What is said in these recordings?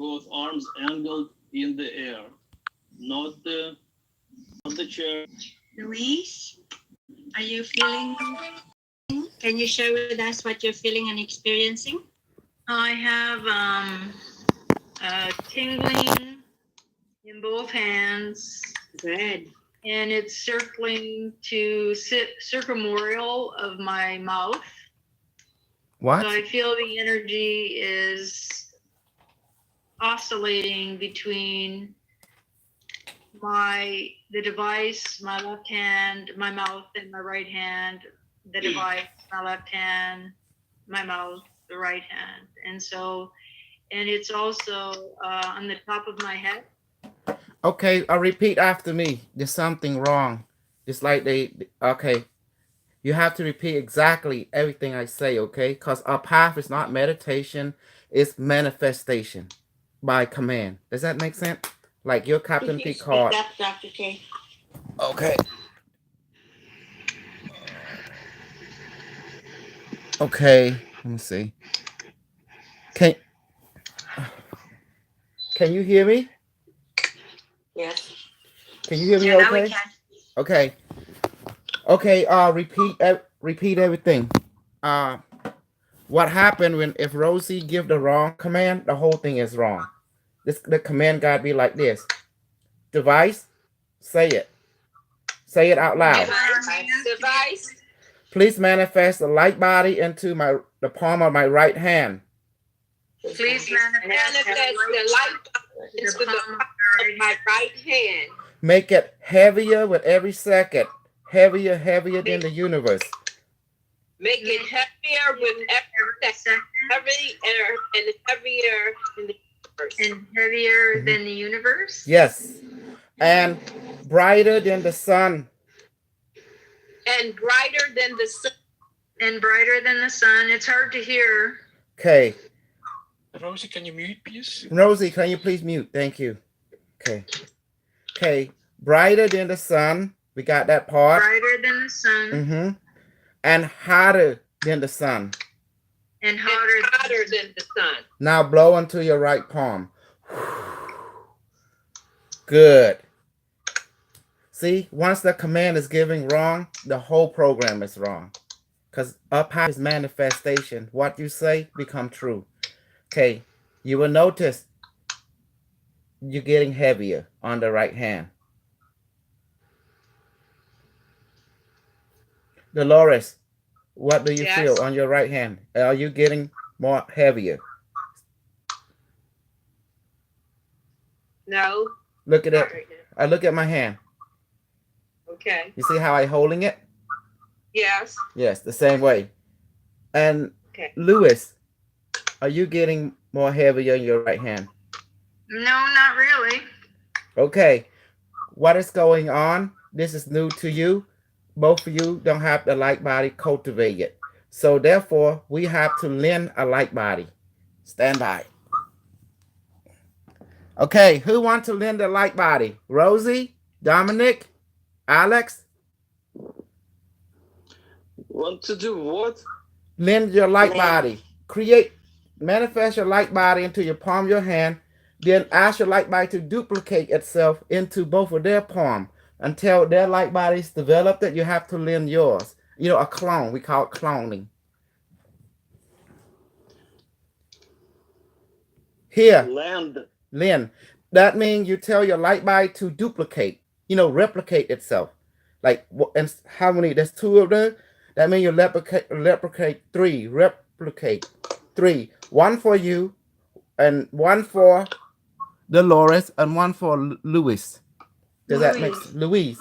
both arms angled in the air, not the chair. Luis, are you feeling? Can you share with us what you're feeling and experiencing? I have tingling in both hands. Good. And it's circling to circumorial of my mouth. What? So I feel the energy is oscillating between the device, my left hand, my mouth, and my right hand, the device, my left hand, my mouth, the right hand. And it's also on the top of my head. Okay, repeat after me. There's something wrong. It's like okay. You have to repeat exactly everything I say, okay? Because our path is not meditation, it's manifestation by command. Does that make sense? Like your Captain Could you speak Picard. up, Dr. K? Okay. Okay. Let me see. Can Can you hear me? Yes. Can you hear me Yeah, now we okay? can. Okay. Okay, repeat everything. Uh what happened when if Rosie give the wrong command, the whole thing is wrong. The command gotta be like this. Device, say it. Say it out loud. Device. Please manifest the light body into the palm of my right hand. Please manifest the light into the palm of my right hand. Make it heavier with every second. Heavier, heavier than the universe. Make it heavier with every second. Heavier and heavier in the universe. And heavier than the universe? Yes. And brighter than the sun. And brighter than the sun. And brighter than the sun. It's hard to hear. Okay. Rosie, can you mute, please? Rosie, can you please mute? Thank you. Okay. Okay. Brighter than the sun. We got that part. Brighter than the sun. Mm-hmm. And hotter than the sun. And hotter than the sun. Now blow into your right palm. Good. See, once the command is giving wrong, the whole program is wrong. Because up high is manifestation. What you say become true. Okay, you will notice you're getting heavier on the right hand. Dolores, what do you feel on your right hand? Are you getting more heavier? No. Look at it. I look at my hand. Okay. You see how I holding it? Yes. Yes, the same way. And okay. Lewis, are you getting more heavier in your right hand? No, not really. Okay. What is going on? This is new to you. Both of you don't have the light body cultivated. So therefore, we have to lend a light body. Stand by. Okay, who wants to lend a light body? Rosie, Dominic, Alex? Want to do what? Lend your light body. Manifest your light body into your palm of your hand. Then ask your light body to duplicate itself into both of their palm. Until their light body's developed, that you have to lend yours. You know, a clone. We call it cloning. Here. Lend. That means you tell your light body to duplicate. You know, replicate itself. Like, and how many? There's two of them. That means you replicate three. Replicate three. One for you, and one for Dolores, and one for Louis. Does that make sense? Louise.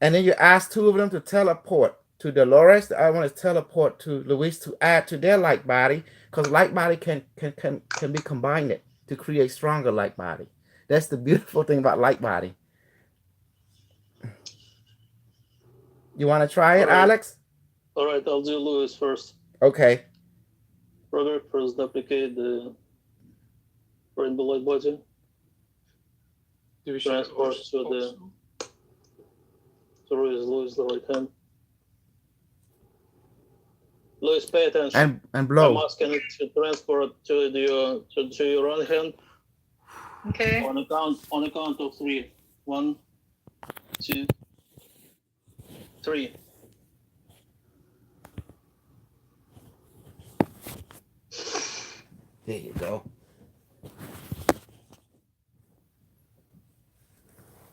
And then you ask two of them to teleport to Dolores. The other one is teleport to Louise to add to their light body, because light body can be combined to create stronger light body. That's the beautiful thing about light body. You want to try it, Alex? All right, I'll do Louis first. Okay. Roger, first duplicate the rainbow light body. Transport to the Louis the right hand. Louis, pay attention. And blow. I'm asking it to transfer it to your own hand. Okay. On a count of 3. 1, 2, 3. There you go.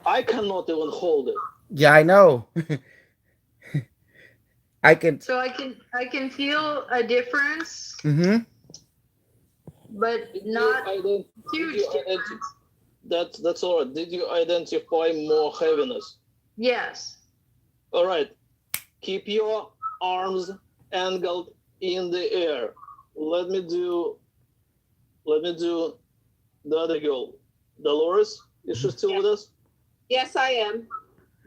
I cannot even hold it. Yeah, I know. I can. So I can feel a difference, Mm-hmm. but not huge difference. That's all right. Did you identify more heaviness? Yes. All right. Keep your arms angled in the air. Let me do the other girl. Dolores, is she still with us? Yes, I am.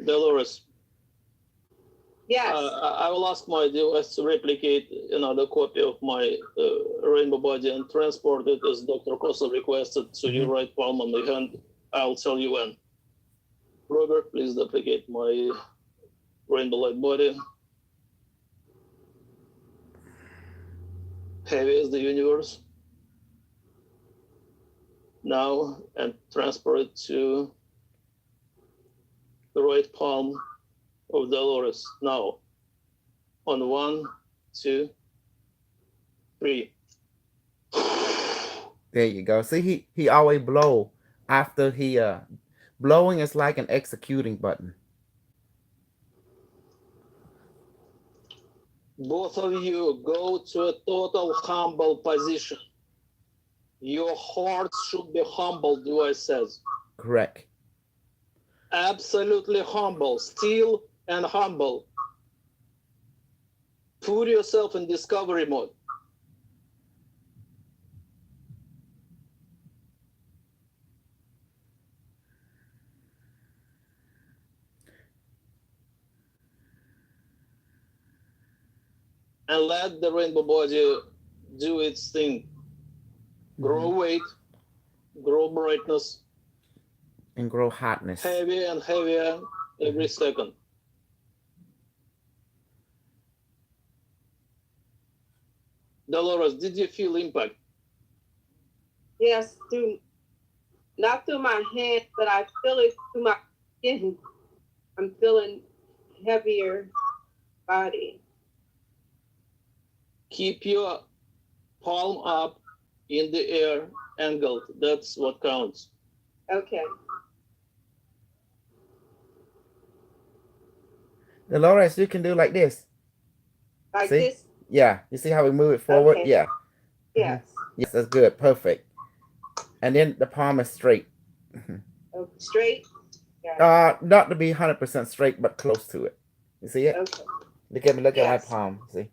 Dolores. Yes. I will ask my device to replicate another copy of my rainbow body and transport it as Dr. Kosa requested to your right palm on the hand. I'll tell you when. Robert, please duplicate my rainbow light body. Heavy as the universe. Now, and transfer it to the right palm of Dolores. Now, on 1, 2, 3. There you go. See, he always blow after he blowing is like an executing button. Both of you go to a total humble position. Your hearts should be humble, device says. Correct. Absolutely humble, still and humble. Put yourself in discovery mode. And let the rainbow body do its thing. Grow weight, grow brightness, and grow hotness. Heavier and heavier every second. Dolores, did you feel impact? Yes, not through my hand, but I feel it through my skin. I'm feeling heavier body. Keep your palm up in the air, angled. That's what counts. Okay. Dolores, you can do like this. Like see? this? Yeah. You see how we move it forward? Okay. Yeah. Yes. Yes, that's good. Perfect. And then the palm is straight. Oh, straight? Yeah. Not to be 100% straight, but close to it. You see it? Okay. Look at me. Look at Yes. my palm. See?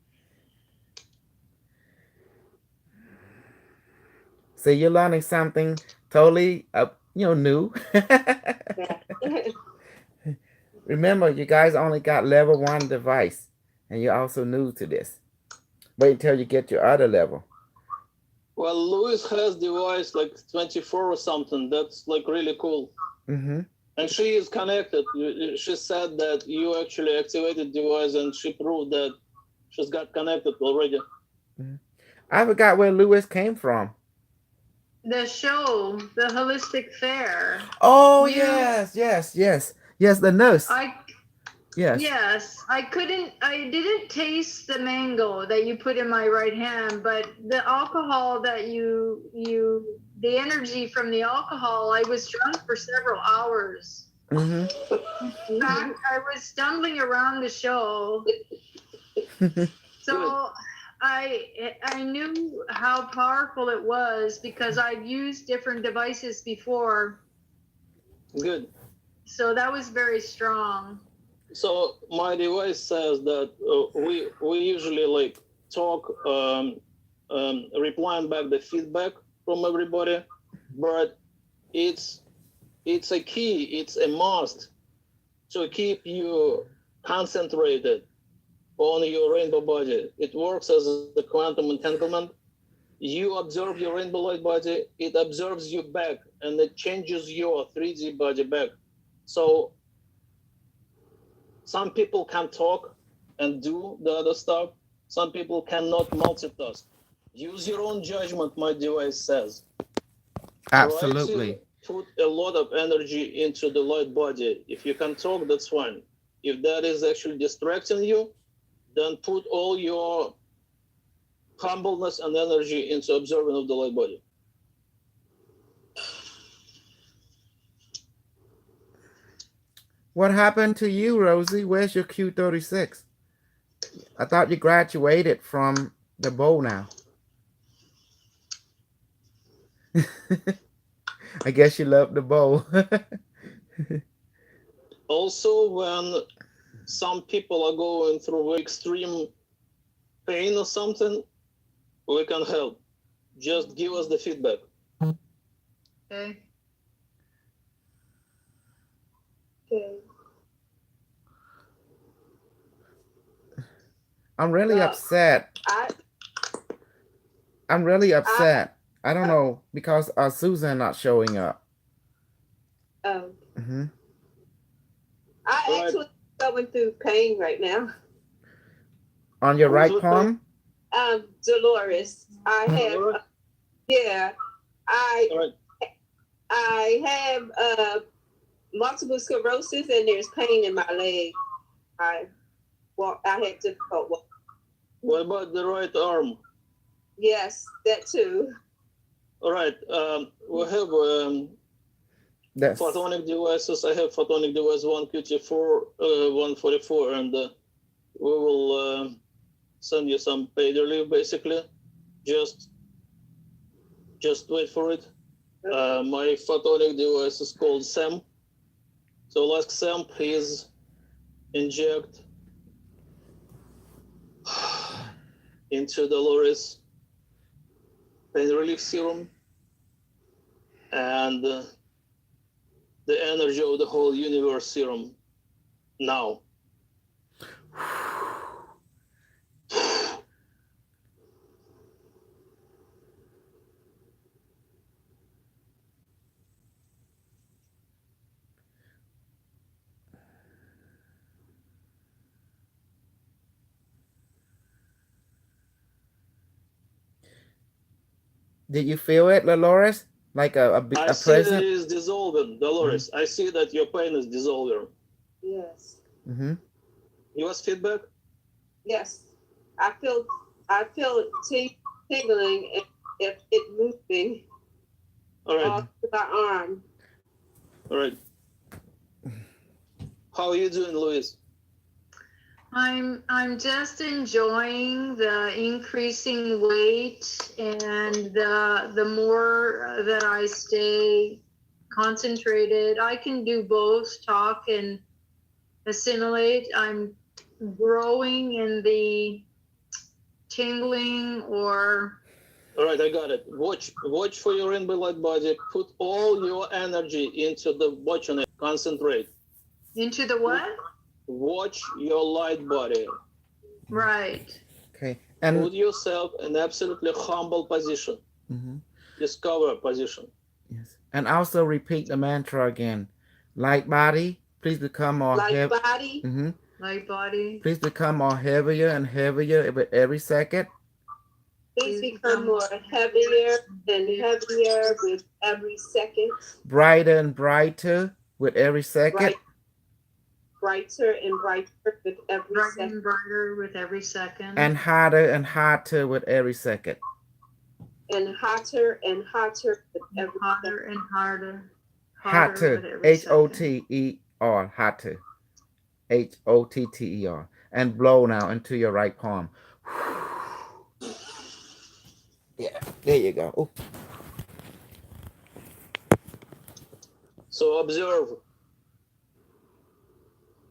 See, you're learning something totally, new. Yeah. Remember, you guys only got level 1 device, and you're also new to this. Wait until you get your other level. Well, Louis has device like 24 or something. That's like really cool. Mm-hmm. And she is connected. She said that you actually activated device, and she proved that she's got connected already. Mm-hmm. I forgot where Louis came from. The show, the holistic fair. Oh, yes, the nurse. Yes, I didn't taste the mango that you put in my right hand, but the alcohol that the energy from the alcohol, I was drunk for several hours. Mm-hmm. In fact, I was stumbling around the show. So I knew how powerful it was because I've used different devices before. Good. So that was very strong. So my device says that we usually like talk, replying back the feedback from everybody, but it's a key, it's a must to keep you concentrated on your rainbow body. It works as the quantum entanglement. You observe your rainbow light body, it observes you back, and it changes your 3D body back. So some people can talk and do the other stuff. Some people cannot multitask. Use your own judgment, my device says. Absolutely. Try to put a lot of energy into the light body. If you can talk, that's fine. If that is actually distracting you, then put all your humbleness and energy into observing of the light body. What happened to you, Rosie? Where's your Q36? I thought you graduated from the bowl now. I guess you love the bowl. Also, when some people are going through extreme pain or something, we can help. Just give us the feedback. Okay. Okay. I'm really upset. I'm really upset. I don't know, because Susan not showing up. I Right. actually going through pain right now. On your right Who's with palm? Dolores, I have, Dolores? yeah, All right. I have multiple sclerosis and there's pain in my leg. I had difficult walk. What about the right arm? Yes, that too. All right. We have That's photonic devices. I have photonic device 1QT4, 144, and we will send you some paid relief. Basically, just wait for it. My photonic device is called SAM. So let's SAM, please inject into Dolores pain relief serum and the energy of the whole universe serum now. Did you feel it, Dolores? Like a I see that it present? is dissolving, Dolores. I see that your pain is dissolving. Yes. Mm-hmm. Give us feedback. Yes. I feel it tingling and it moving All right. off my arm. All right. How are you doing, Louise? I'm just enjoying the increasing weight, and the more that I stay concentrated, I can do both talk and assimilate. I'm growing in the tingling or All right, I got it. Watch for your rainbow light body. Put all your energy into the watch on it. Concentrate. into the what? Watch your light body. Right. Okay. And Put yourself in absolutely humble position. Mhm. Discover position. Yes. And also repeat the mantra again. Light body, please become more Light heavy. body. Mm-hmm. Light body. Please become more heavier and heavier with every second. Please become more heavier and heavier with every second. Brighter and brighter with every second. Brighter and brighter with every Brighter second. and brighter with every second. And hotter with every second. And hotter with every Hotter second. and harder. Hotter. with every second. Hotter. Hotter. Hotter. And blow now into your right palm. Yeah, there you go. Ooh. So observe.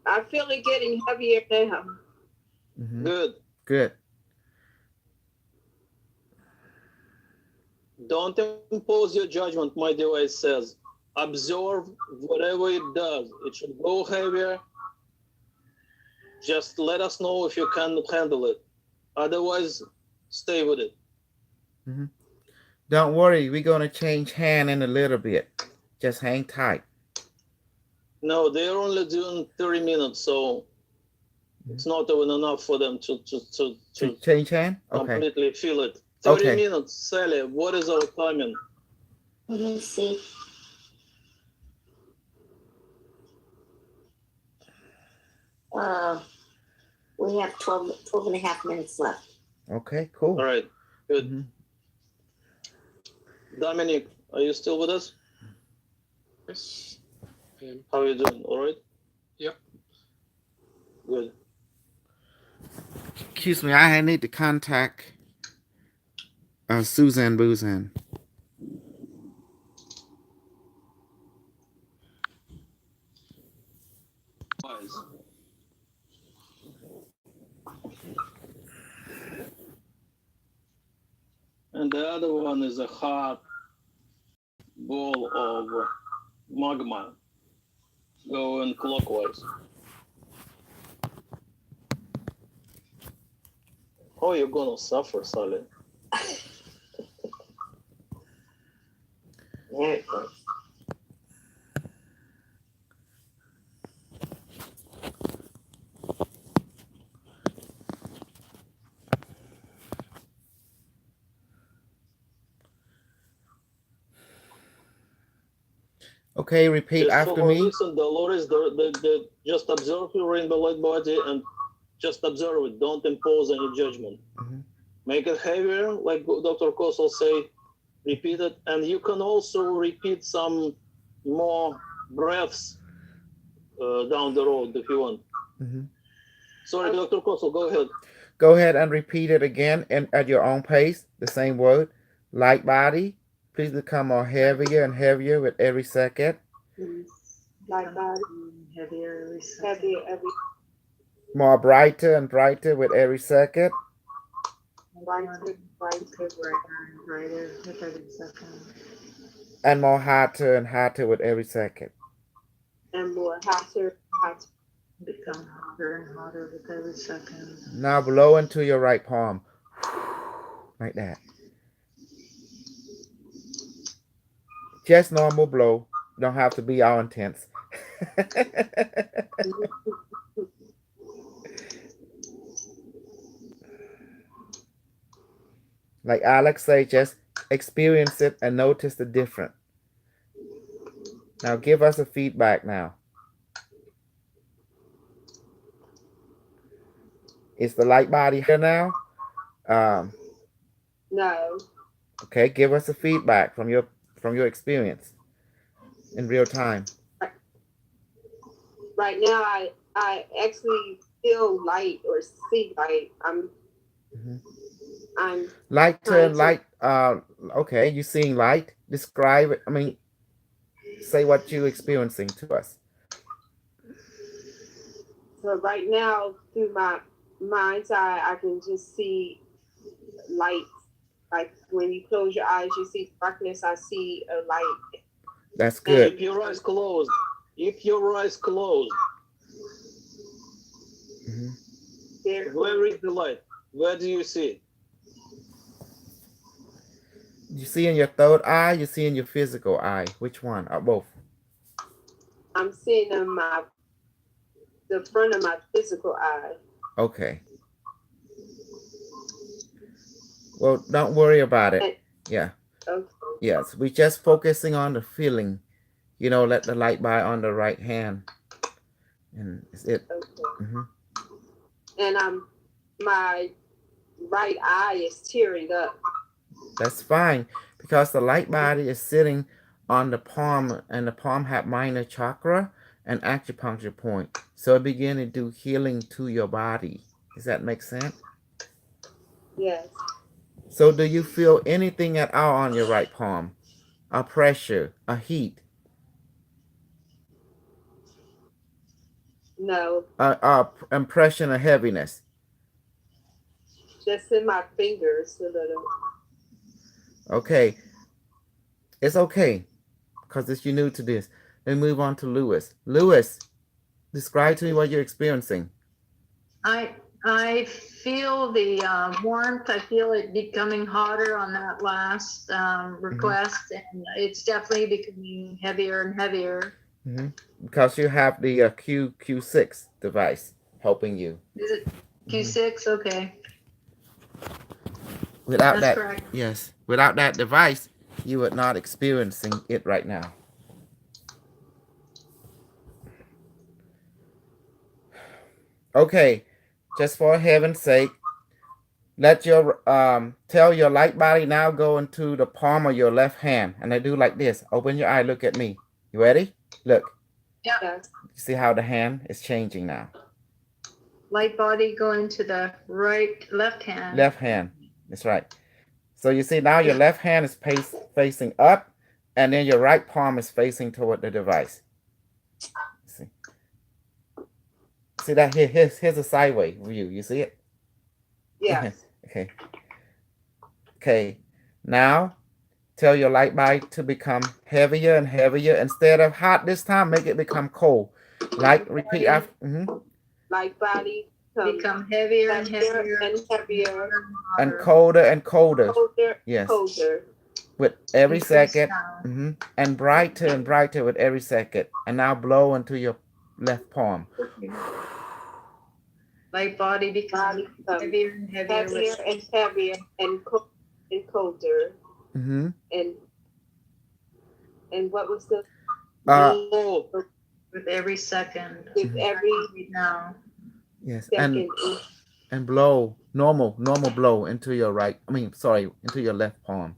I feel it getting heavier now. Mm-hmm. Good. Good. Don't impose your judgment, my device says. Observe whatever it does. It should go heavier. Just let us know if you cannot handle it. Otherwise, stay with it. Mm-hmm. Don't worry, we're going to change hand in a little bit. Just hang tight. No, they're only doing 30 minutes, so It's not even enough for them to change hand. Okay. Completely feel it. 30 Okay. minutes, Sally. What is our timing? Let me see. We have 12 and a half minutes left. Okay, cool. All right, good. Dominic, are you still with us? Yes. How are you doing? All right? Yep. Good. Excuse me, I need to contact Suzanne Boozan. And the other one is a hot ball of magma going clockwise. Oh, you're gonna suffer, Sally. There it goes. Okay, repeat Just after for me. listen, Dolores, just observe your rainbow light body and just observe it. Don't impose any judgment. Make it heavier, like Dr. Kosel say, repeat it. And you can also repeat some more breaths down the road if you want. Sorry, Dr. Kosel, go ahead. Go ahead and repeat it again and at your own pace, the same word. Light body, please become more heavier and heavier with every second. Light body. Heavier every second. Heavier every More brighter and brighter with every second. brighter. Brighter with every second. And more hotter and hotter with every second. And more hotter. Become hotter and hotter with every second. Now blow into your right palm. Like that. Just normal blow. Don't have to be all intense. Like Alex say, just experience it and notice the difference. Now give us a feedback now. Is the light body here now? No. Okay, give us a feedback from your experience in real time. Right now, I actually feel light or see light. I'm Light turn light. Okay, you seeing light? Describe it. I mean, say what you experiencing to us. So right now, through my mind's eye, I can just see light. Like when you close your eyes, you see darkness. I see a light. That's good. Keep your eyes closed. Keep your eyes closed. Where is the light? Where do you see it? You see in your third eye, you see in your physical eye. Which one? Or both? I'm seeing in the front of my physical eye. Okay. Well, don't worry about it. Yeah. Okay. Yes, we just focusing on the feeling. You know, let the light by on the right hand. And it's it. Okay. And my right eye is tearing up. That's fine, because the light body is sitting on the palm, and the palm have minor chakra and acupuncture point. So it begin to do healing to your body. Does that make sense? Yes. So do you feel anything at all on your right palm? A pressure, a heat? No. A impression of heaviness? Just in my fingers a little. Okay. It's okay, because you're new to this. Then move on to Lewis. Lewis, describe to me what you're experiencing. I feel the warmth. I feel it becoming hotter on that last request, and it's definitely becoming heavier and heavier. Because you have the Q6 device, helping you. Is it Q6? Okay. Without That's that, correct. yes, without that device, you would not experiencing it right now. Okay, just for heaven's sake, let your tell your light body now go into the palm of your left hand, and I do like this. Open your eye, look at me. You ready? Look. Yeah. Yes. See how the hand is changing now. Light body going to the left hand. Left hand. That's right. So you see now your left hand is facing up, and then your right palm is facing toward the device. See that here? Here's a sideways view. You see it? Yes. Okay. Okay. Now tell your light body to become heavier and heavier. Instead of hot this time, make it become cold. Like repeat after. Light body Become heavier and heavier and heavier And colder and colder. colder. Yes. Colder. With every Increase second. down. And brighter with every second. And now blow into your left palm. Light body becomes heavier and heavier. Heavier and heavier and colder. And what was the With every second. with every Now. Yes. second? And blow normal blow into your into your left palm.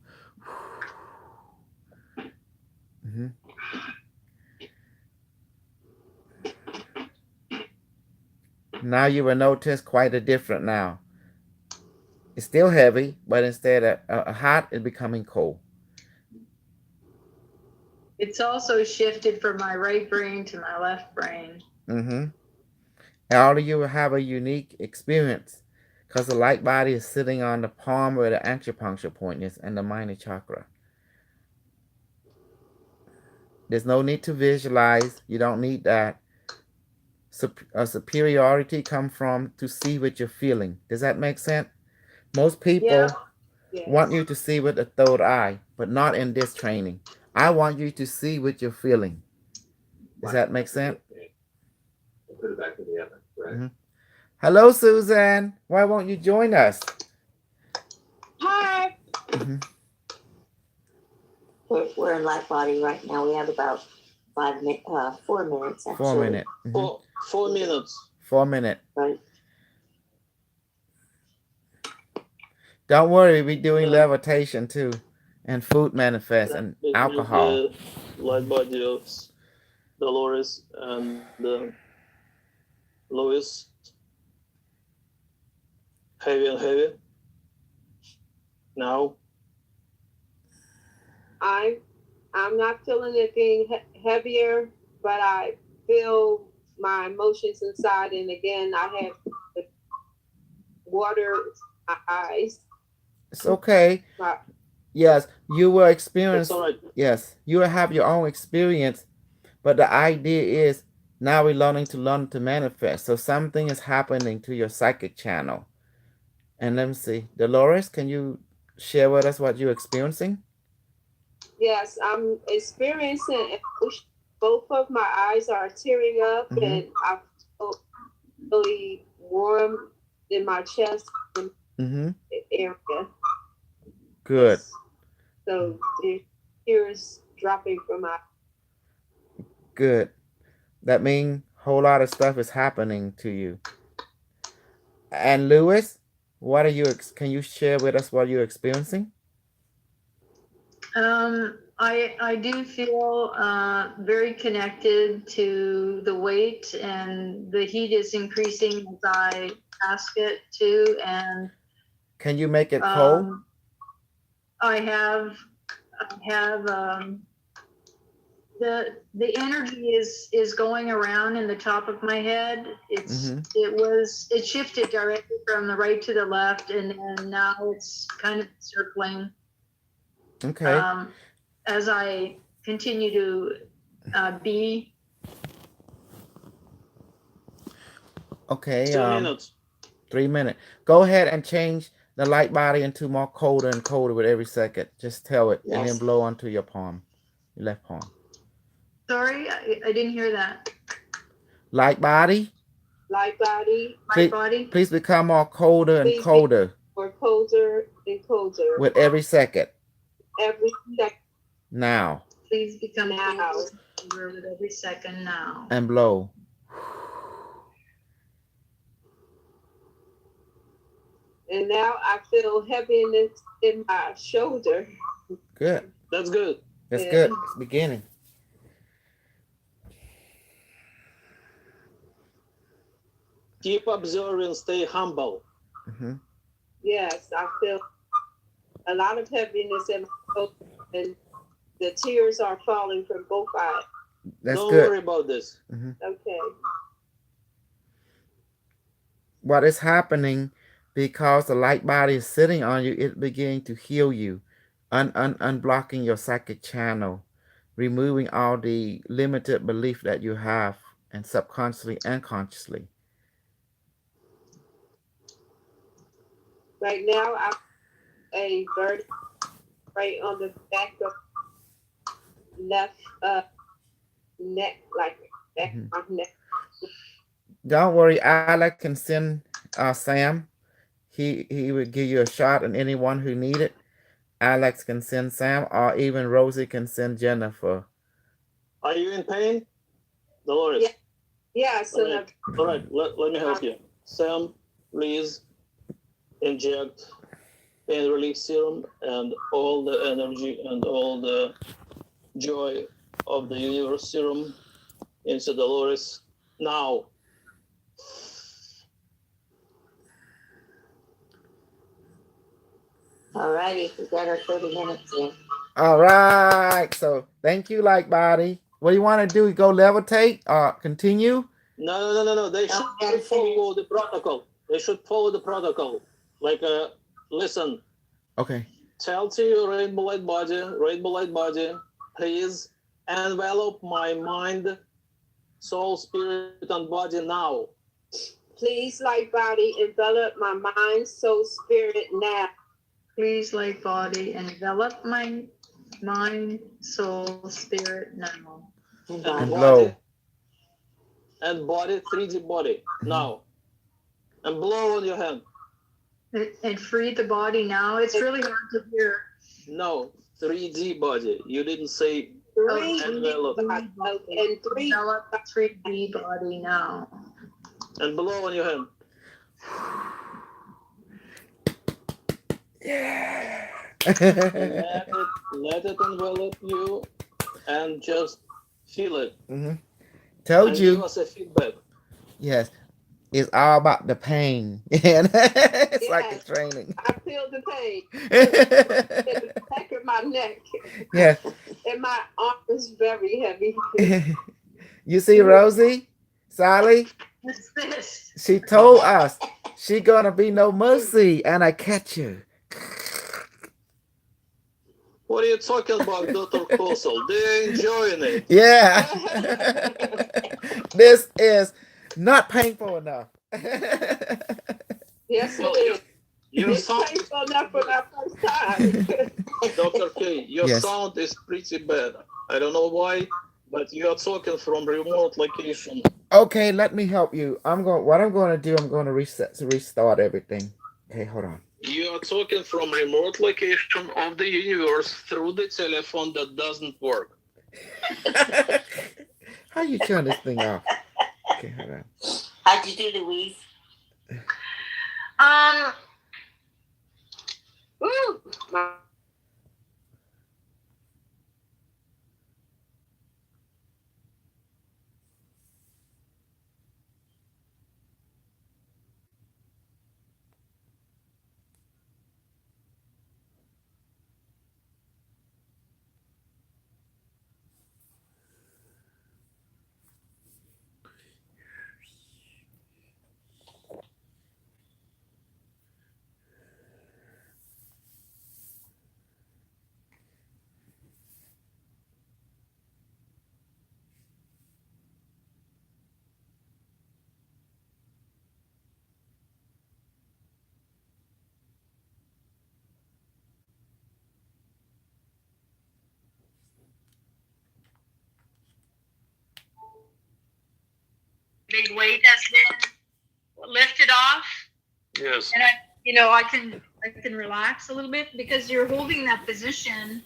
Now you will notice quite a different now. It's still heavy, but instead of hot, it's becoming cold. It's also shifted from my right brain to my left brain. And all of you will have a unique experience because the light body is sitting on the palm where the acupuncture point is and the minor chakra. There's no need to visualize. You don't need that. Superiority come from to see what you're feeling. Does that make sense? Most people want you to see with the third eye, but not in this training. I want you to see what you're feeling. Does that make sense? Put it back in the oven, right? Hello, Suzanne. Why won't you join us? Hi. We're in light body right now. We have about 4 minutes. Actually. 4 minutes. 4 minutes. 4 minutes. Right. Don't worry, we're doing levitation too, and food manifest and alcohol. The light body of Dolores and Louis. Heavy and heavy. Now. I'm not feeling anything heavier, but I feel my emotions inside, and again I have the water in my eyes. It's okay. Right. Yes, you will experience. That's all right. Yes, you will have your own experience, but the idea is now we're learn to manifest. So something is happening to your psychic channel. And let me see, Dolores, can you share with us what you're experiencing? Yes, I'm experiencing emotion. Both of my eyes are tearing up, and I feel really warm in my chest area. Good. So the tears dropping from my. Good. That means a whole lot of stuff is happening to you. And Louis, what are you? Can you share with us what you're experiencing? I do feel very connected to the weight, and the heat is increasing as I ask it to. And can you make it cold? I have the energy is going around in the top of my head. It shifted directly from the right to the left, and now it's kind of circling. Okay. As I continue to be. Okay. 2 minutes. 3 minutes. Go ahead and change the light body into more colder and colder with every second. Just tell it, and then blow onto your palm, your left palm. Sorry, I didn't hear that. Light body, light body, Please become more colder and Please be- colder or colder and colder with every second. every second Now. Please become now. colder with every second now. And blow. And now I feel heaviness in my shoulder. Good. That's good. That's Yeah. good. It's beginning. Keep observing, stay humble. Mm-hmm. Yes, I feel a lot of heaviness in my shoulder, and the tears are falling from both eyes. That's Don't good. worry about this. Okay. What is happening because the light body is sitting on you, it beginning to heal you, unblocking your psychic channel, removing all the limited belief that you have, and subconsciously and consciously. Right now, I have a burden right on the back of left neck, like back of my neck. Don't worry, Alex can send Sam. He would give you a shot, and anyone who need it, Alex can send Sam, or even Rosie can send Jennifer. Are you in pain, Dolores? Yeah. Yeah, so All right. Let me help you. Sam, please inject pain relief serum and all the energy and all the joy of the universe serum into Dolores now. All righty, we got our 30 minutes in. All right. So thank you, Light Body. What do you want to do? Go levitate or continue? No. They should follow the protocol. They should follow the protocol. Like, listen. Okay. Tell to your rainbow light body, please envelop my mind, soul, spirit, and body now. please, light body, envelop my mind, soul, spirit now. Please, light body, envelop my mind, soul, spirit now. And blow. And body, 3D body, now. And blow on your hand. And free the body now. It's really hard to hear. No, 3D body. You didn't say Three envelope. and three. Envelop 3D body now. And blow on your hand. Yeah. Let it envelop you and just feel it. Told And you. give us a feedback. Yes. It's all about the pain. It's like a training. I feel the pain in the back of my neck. Yes. And my arm is very heavy. You see Rosie? Sally? What's this? She told us she gonna be no mercy, and I catch you. What are you talking about, Dr. Kosel? They're enjoying it. Yeah. This is not painful enough. Yes, Well, it is. Your It's sound, painful enough for my first time. Dr. K, your Yes. sound is pretty bad. I don't know why, but you are talking from remote location. Okay, let me help you. What I'm gonna do, I'm gonna restart everything. Okay, hold on. You are talking from remote location of the universe through the telephone that doesn't work. How you turn this thing off? Okay, hold on. How'd you do, Louise? Woo! My Big weight has been lift it off, Yes. and I can relax a little bit because you're holding that position.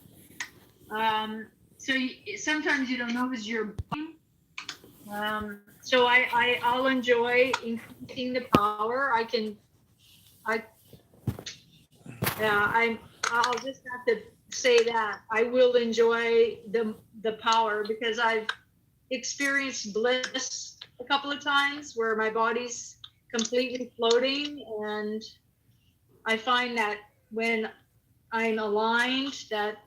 So sometimes you don't know as you're breathing. So I'll enjoy increasing the power. I'll just have to say that I will enjoy the power because I've experienced bliss a couple of times where my body's completely floating, and I find that when I'm aligned, that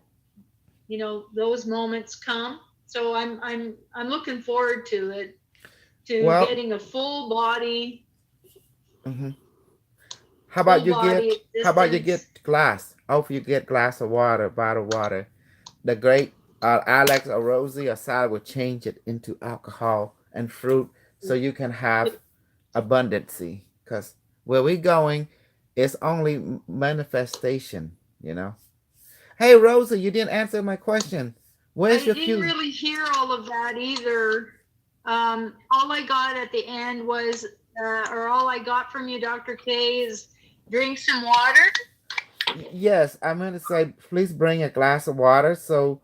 those moments come. So I'm looking forward to it, getting a full body. Mm-hmm. How about you get glass? Oh, you get glass of water, bottled water. The great Alex or Rosie or Sally will change it into alcohol and fruit so you can have abundancy. Because where we're going is only manifestation, Hey, Rosie, you didn't answer my question. Where's your cue? I didn't really hear all of that either. All I got at the end was, or all I got from you, Dr. K, is drink some water. Yes, I'm going to say, please bring a glass of water so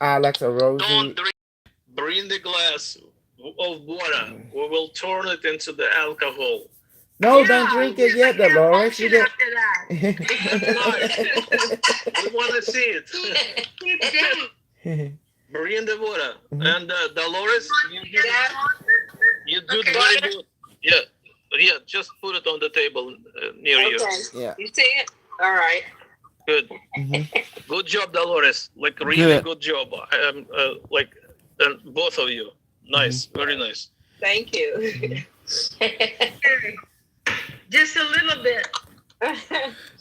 Alex or Rosie. Don't bring the glass of water. We will turn it into the alcohol. No, don't drink it yet, Dolores. You get... We want to see it. Bring the water. And Dolores, you do very good. Yeah, just put it on the table near you. Yeah. You see it? All right. Good. Good job, Dolores. Like really good job. Both of you. Nice. Very nice. Thank you. Just a little bit.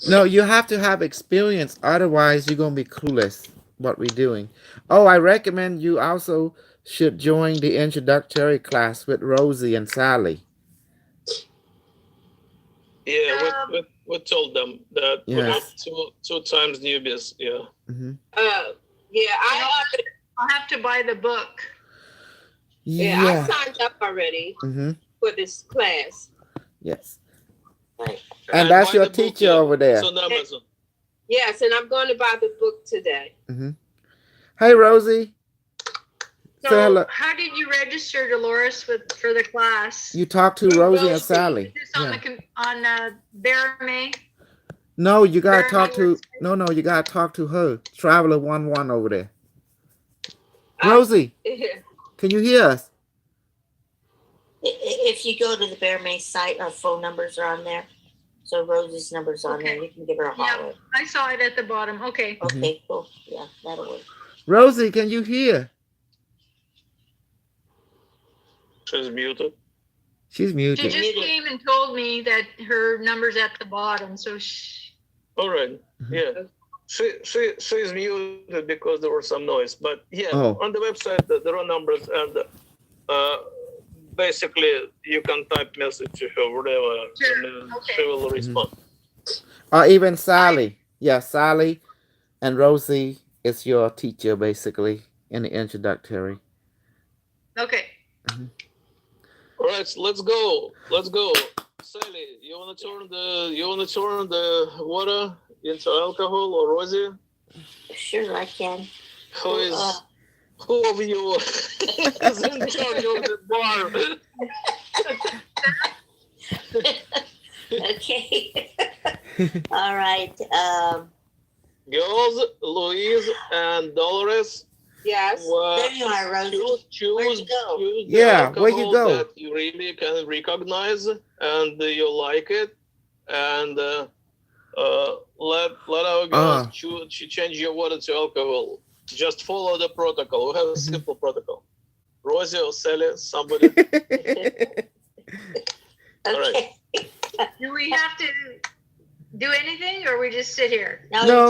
No, you have to have experience. Otherwise, you're going to be clueless what we're doing. Oh, I recommend you also should join the introductory class with Rosie and Sally. Yeah, we told them that we have two times newbies. Yeah. Mm-hmm. I'll have to buy the book. I signed up already for this class. Yes. Right. And that's your teacher over there. It's on Amazon. Yes, and I'm going to buy the book today. Hey, Rosie. So how did you register, Dolores, for the class? You talked to Rosie and Sally. Is this on Bear May? No, you gotta talk to you gotta talk to her. Traveler 11 over there. Rosie, can you hear us? If you go to the Bear May site, our phone numbers are on there. So Rosie's number's on there. You can give her a holler. Yeah, I saw it at the bottom. Okay. Okay, cool. Yeah, that'll work. Rosie, can you hear? She's muted. She's muted. She just came and told me that her number's at the bottom. So all right. Yeah. She's muted because there was some noise. But yeah, on the website there are numbers, and basically you can type message to her, whatever, and she will respond. Or even Sally. Yeah, Sally and Rosie is your teacher basically in the introductory. Okay. All right, so let's go. Sally, you wanna turn the water into alcohol, or Rosie? Sure, I can. Who of you is in charge of the bar? Okay. All right. Girls, Louise and Dolores. Yes. There you are, Rosie. Choose where you go? That you really can recognize and you like it, and let our girls change your water to alcohol. Just follow the protocol. We have a simple protocol. Rosie or Sally, somebody. All right. Do we have to do anything, or we just sit here? No.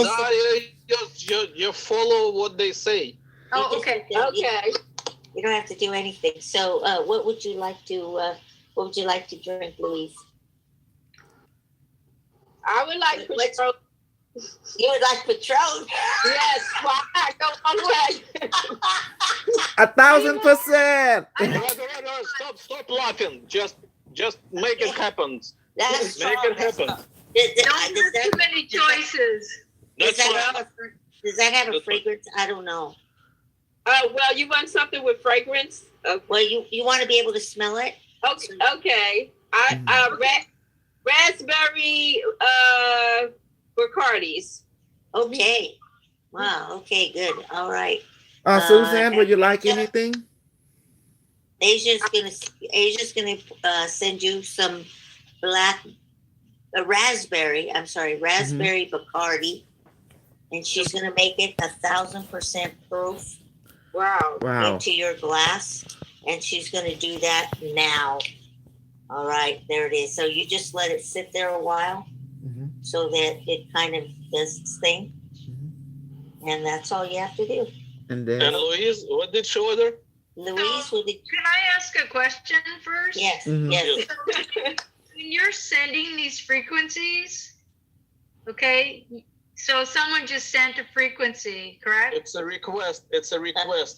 You follow what they say. Oh, okay. Okay. You don't have to do anything. So, what would you like to drink, Louise? I would like Patron. You would like Patron? Yes. Why? Go on way. 1,000%. Stop laughing. Just Just make it happen. That's Make it happen. Don't have too many choices. Does That's that, why. have does that have a That's why. fragrance? I don't know. Well, you want something with fragrance? Well, you want to be able to smell it? Okay. Raspberry Bacardi's. Okay. Wow. Okay. Good. All right. Suzanne, would you like anything? Asia's gonna send you some raspberry Bacardi, and she's gonna make it 1,000% proof. Wow. Into your glass, and she's gonna do that now. All right, there it is. So you just let it sit there a while, so that it kind of does its thing, and that's all you have to do. And then Louise, what did she order? Louise, would it? Can I ask a question first? Yes. Mhm. Yes. When you're sending these frequencies, okay, so someone just sent a frequency, correct? It's a request.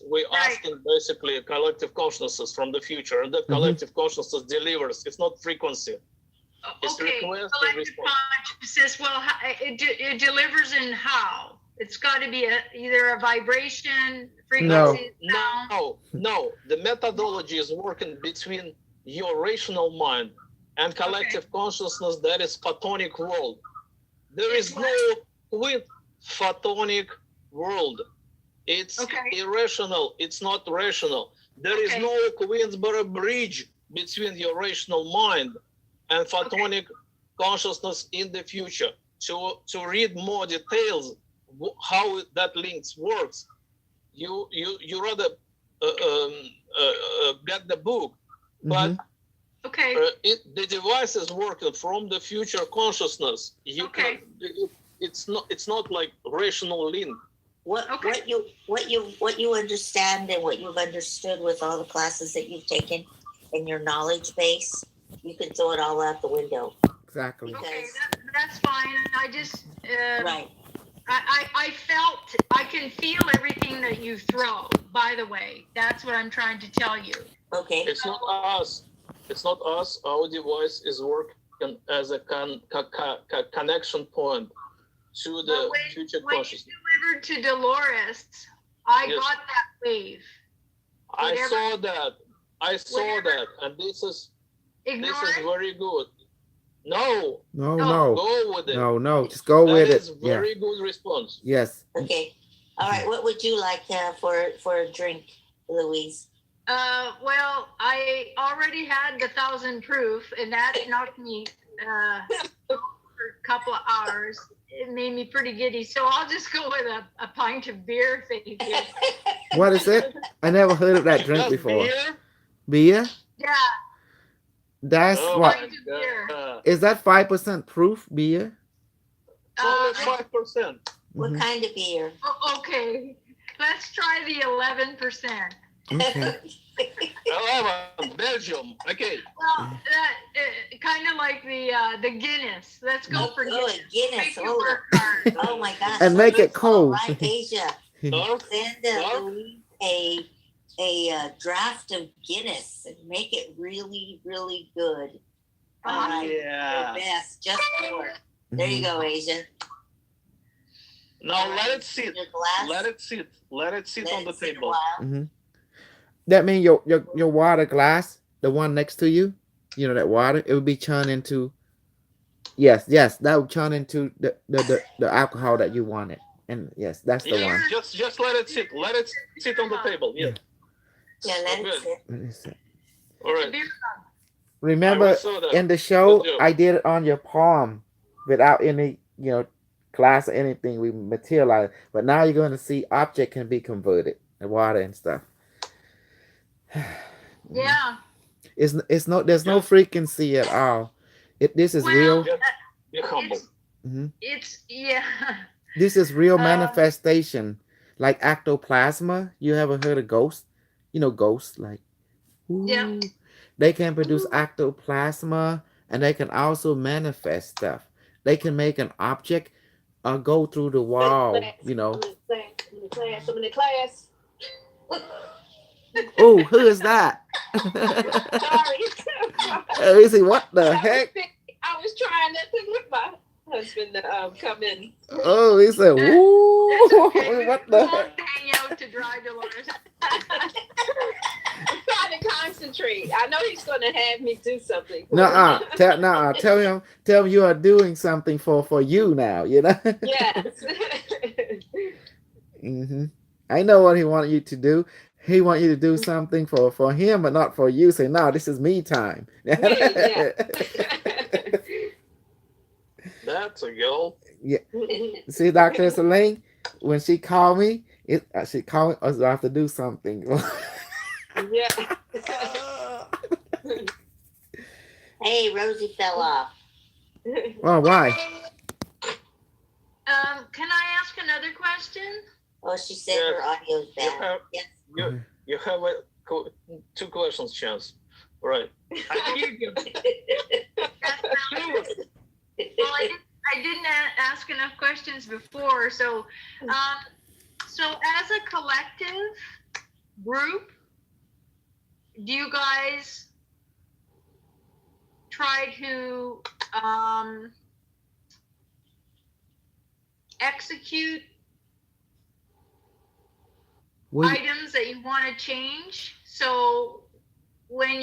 We're asking basically collective consciousness from the future, and that collective consciousness delivers. It's not frequency. It's Okay, request and collective response. consciousness, well, it delivers in how? It's got to be either a vibration, frequency, sound. No. The methodology is working between your rational mind and collective consciousness that is photonic world. There is no quint photonic world. It's irrational. It's not rational. There is no Queensborough bridge between your rational mind and photonic consciousness in the future. To read more details how that links works, you rather get the book, but the device is working from the future consciousness. It's not like rational link. What you understand and what you've understood with all the classes that you've taken in your knowledge base, you can throw it all out the window. Exactly. Okay, that's fine. I just right. I can feel everything that you throw, by the way. That's what I'm trying to tell you. Okay. It's not us. Our device is working as a connection point to the future consciousness. When you delivered to Dolores, I got that wave. I saw that, and this is very good. No. Go with it. No. Just go with it. That is very good response. Yes. Okay. All right. What would you like for a drink, Louise? Well, I already had the 1,000 proof, and that knocked me for a couple of hours. It made me pretty giddy, so I'll just go with a pint of beer. Thank you. What is it? I never heard of that drink before. Beer? Yeah. That's what? Is that 5% proof beer? Only 5%. What kind of beer? Okay, let's try the 11%. Okay. 11, Belgium. Okay. Well, kind of like the Guinness. Let's go for Guinness. Guinness. Oh my gosh. And make it cold. All right, Asia. Send Louise a draft of Guinness and make it really, really good. All right. Yeah. The best, just for it. There you go, Asia. Now let it sit. Let it sit on the table. That means your water glass, the one next to you, you know that water, it would be churned into. Yes, that would churn into the alcohol that you wanted, and yes, that's the one. Just let it sit. Let it sit on the table. Yeah. Yeah, let it sit. All right. Remember in the show, I did it on your palm without any, glass or anything. We materialized, but now you're going to see object can be converted, the water and stuff. Yeah. It's no, there's no frequency at all. This is real. Be humble. It's This is real manifestation, like ectoplasma. You ever heard of ghosts? Ghosts like. Yeah. They can produce ectoplasma, and they can also manifest stuff. They can make an object go through the wall. I'm in the class. Oh, who is that? Sorry. He said, what the heck? I was trying not to let my husband come in. Oh, he said, woo. Okay, What we the won't heck? hang out to dry, Dolores. I'm trying to concentrate. I know he's going to have me do something. Nuh-uh. Tell him you are doing something for you now, you know? Yes. I know what he wanted you to do. He want you to do something for him, but not for you. Say, no, this is me time. Yeah. That's a goal. Yeah. See, Dr. Elaine, when she called me, she called me, I have to do something. Yeah. Hey, Rosie fell off. Well, why? Can I ask another question? Oh, she said her audio's bad. Yes. You have two questions, Chance. Right. Well, I didn't ask enough questions before. So, so as a collective group, do you guys try to execute items that you want to change? So when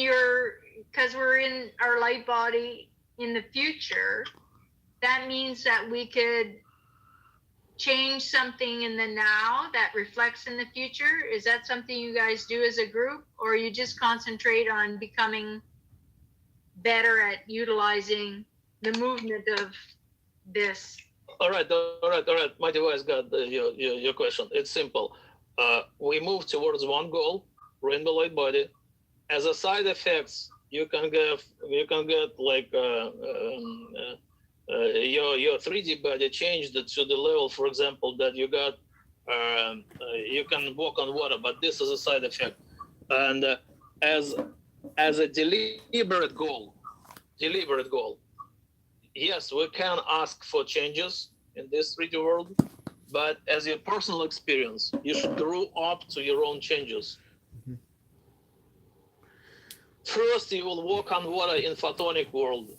because we're in our light body in the future, that means that we could change something in the now that reflects in the future. Is that something you guys do as a group, or you just concentrate on becoming better at utilizing the movement of this? All right. My device got your question. It's simple. We move towards one goal, rainbow light body. As a side effects, you can get like your 3D body changed to the level, for example, that you got. You can walk on water, but this is a side effect. And as a deliberate goal, yes, we can ask for changes in this 3D world, but as your personal experience, you should grow up to your own changes. First, you will walk on water in photonic world.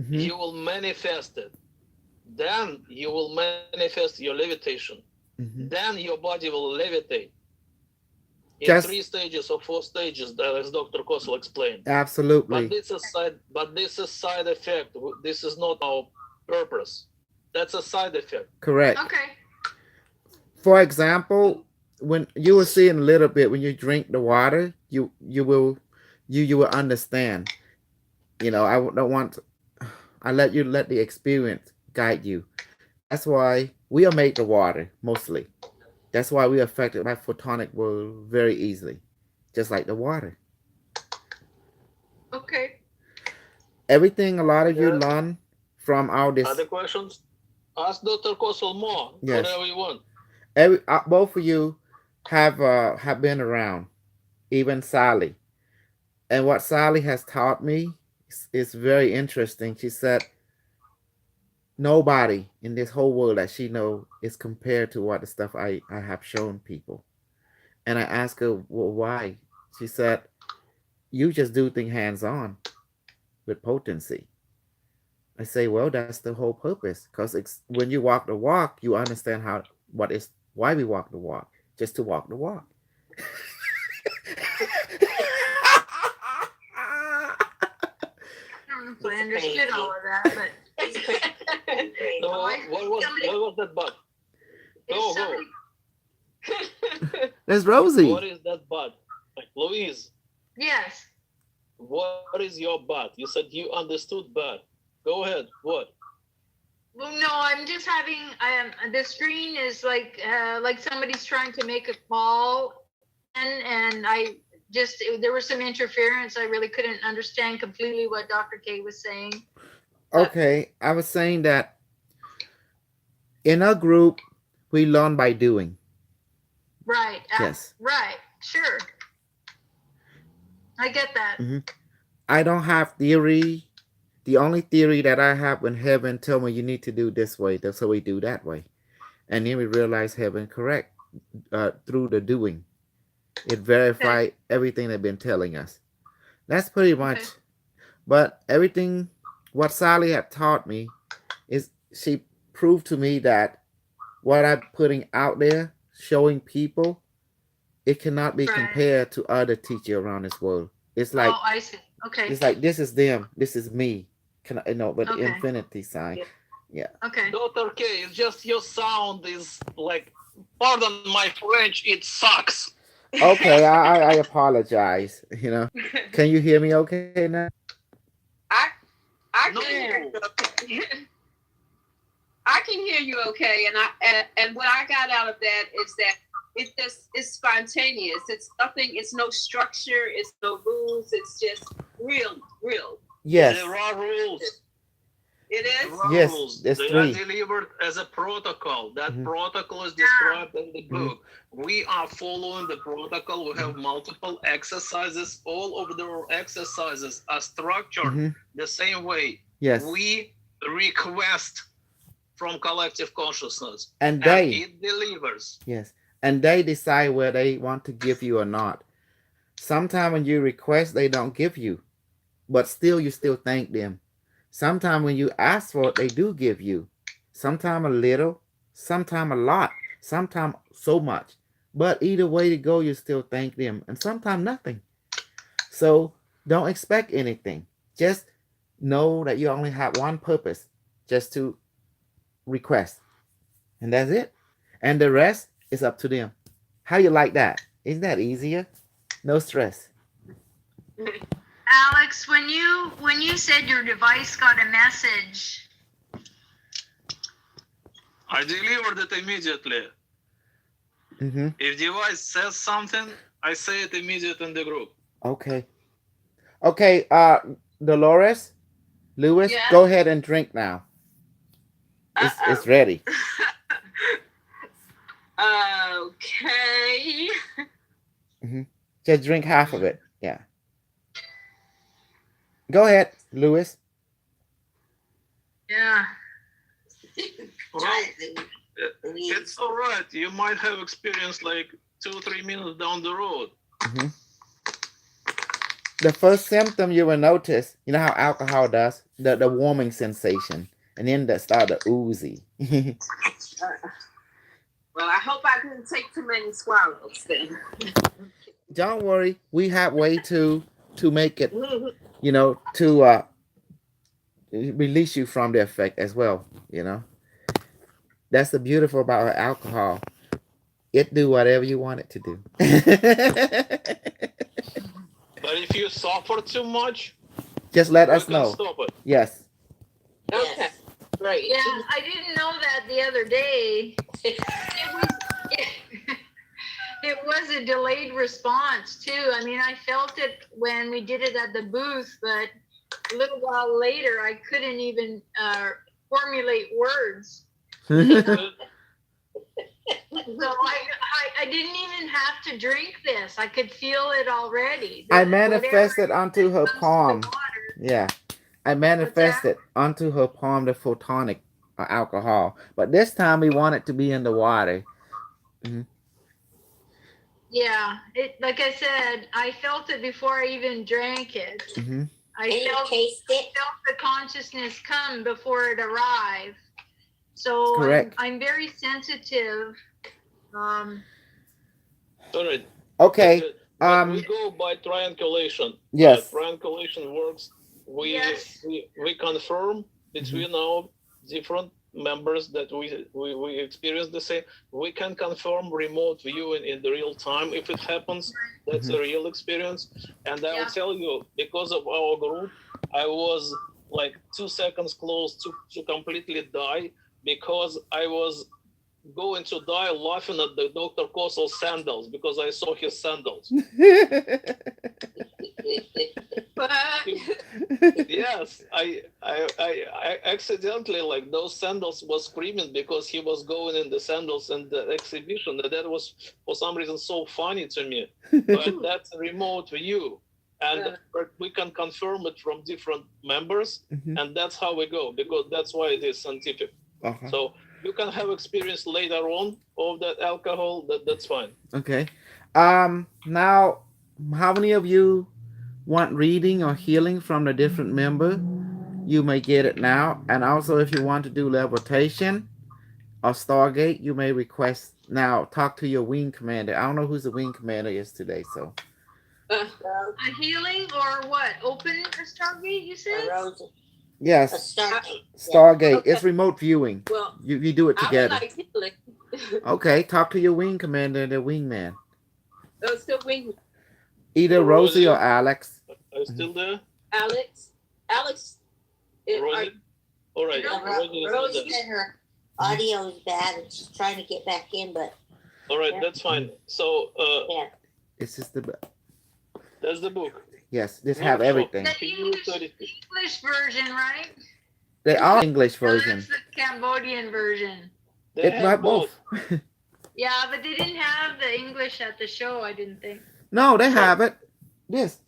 You will manifest it. Then you will manifest your levitation. Then your body will levitate. In 3 stages or 4 stages, as Dr. Kosel explained. Absolutely. But this is side effect. This is not our purpose. That's a side effect. Correct. Okay. For example, when you will see in a little bit, when you drink the water, you will understand. You know, I don't want to, I let the experience guide you. That's why we are made of water mostly. That's why we are affected by photonic world very easily, just like the water. Okay. Everything a lot of you learn from all this. Other questions? Ask Dr. Kosel more. Yes. Whatever you want. Both of you have been around, even Sally. And what Sally has taught me is very interesting. She said, nobody in this whole world that she knows is compared to what the stuff I have shown people. And I asked her, well, why? She said, you just do things hands-on with potency. I say, well, that's the whole purpose. Because when you walk the walk, you understand why we walk the walk. Just to walk the walk. I understood all of that, but So what was that bud? Go. There's Rosie. What is that bud? Like, Louise. yes. What is your bud? You said you understood bud. Go ahead. What? Well, no, I'm just having the screen is like somebody's trying to make a call, and there was some interference. I really couldn't understand completely what Dr. K was saying. Okay, I was saying that in our group, we learn by doing. Right. Yes. Right. Sure. I get that. I don't have theory. The only theory that I have when heaven tell me you need to do this way, so we do that way. And then we realize heaven correct through the doing. It verified everything they've been telling us. That's pretty much But everything what Sally had taught me is she proved to me that what I'm putting out there, showing people, it cannot be compared to other teachers around this world. It's like, oh, I see. Okay. it's like this is them, this is me. Can I know, but the Okay. infinity sign. Yeah. Okay. Dr. K, it's just your sound is like, pardon my French, it sucks. Okay, I apologize. You know, can you hear me okay now? I No. can hear you okay. I can hear you okay, and what I got out of that is that it's spontaneous. It's nothing. It's no structure. It's no rules. It's just real. Yes. There are rules. It is. There are Yes, rules. there's They three. are delivered as a protocol. That Mhm. protocol is described in the Mhm. book. We are following the protocol. We have multiple exercises. All of the exercises are structured Mhm. the same way. Yes. We request from collective consciousness, And and they, it delivers. yes, and they decide where they want to give you or not. Sometimes when you request, they don't give you, but still you still thank them. Sometimes when you ask for it, they do give you. Sometimes a little, sometimes a lot, sometimes so much. But either way to go, you still thank them, and sometimes nothing. So don't expect anything. Just know that you only have one purpose, just to request, and that's it. And the rest is up to them. How you like that? Isn't that easier? No stress. Alex, when you said your device got a message, I delivered it immediately. Mm-hmm. If device says something, I say it immediately in the group. Okay. Okay, Dolores, Lewis, Yeah. go ahead and drink now. It's ready. Okay. Just drink half of it. Yeah. Go ahead, Lewis. yeah. Well, it's all right. You might have experienced like 2-3 minutes down the road. Mm-hmm. The first symptom you will notice, you know how alcohol does, the warming sensation, and then that start the oozy. Well, I hope I didn't take too many swallows then. Don't worry, we have way to make it, you know, to release you from the effect as well. You know, that's the beautiful about alcohol. It do whatever you want it to do. But if you suffer too much, Just let we us can know. stop it. Yes. Okay. Great. Yeah, I didn't know that the other day. It was a delayed response too. I mean, I felt it when we did it at the booth, but a little while later, I couldn't even formulate words. So I didn't even have to drink this. I could feel it already. I manifested onto her palm. Water. Yeah. I manifested onto her palm the photonic alcohol. But this time we want it to be in the water. Mm-hmm. Yeah, like I said, I felt it before I even drank it. Mm-hmm. I felt the consciousness come before it arrived. So Correct. I'm very sensitive. All right. Okay. But we go by triangulation. Yes. Triangulation works. We Yes. we confirm between our different members that we experience the same. We can confirm remote viewing in the real time if it happens. That's a real experience. And I will tell you, because of our group, I was like 2 seconds close to completely die, because I was going to die laughing at the Dr. Kosol's sandals, because I saw his sandals. Yes, I accidentally, like, those sandals was screaming because he was going in the sandals in the exhibition. That was for some reason so funny to me. But that's a remote view, and we can confirm it from different members, and that's how we go, because that's why it is scientific. So you can have experience later on of that alcohol. That's fine. Okay. Now, how many of you want reading or healing from the different member, you may get it now. And also, if you want to do levitation or Stargate, you may request now. Talk to your wing commander. I don't know who's the wing commander is today, so. A healing or what? Open a Stargate, you said? Yes. A Stargate. Stargate. Okay. It's remote viewing. Well, you do it I would together. like healing. Okay, talk to your wing commander and the wingman. Oh, still wing. Either Rosie or Alex. Are you still there? Alex. Rosie? All right. Rosie said her audio is bad and she's trying to get back in, but. All right, that's fine. So, It's just the. that's the book. Yes, this have everything. The English version, right? They are English No, version. that's the Cambodian version. They It have might both. Yeah, but they didn't have the English at the show, I didn't think. No, they have it. Yes.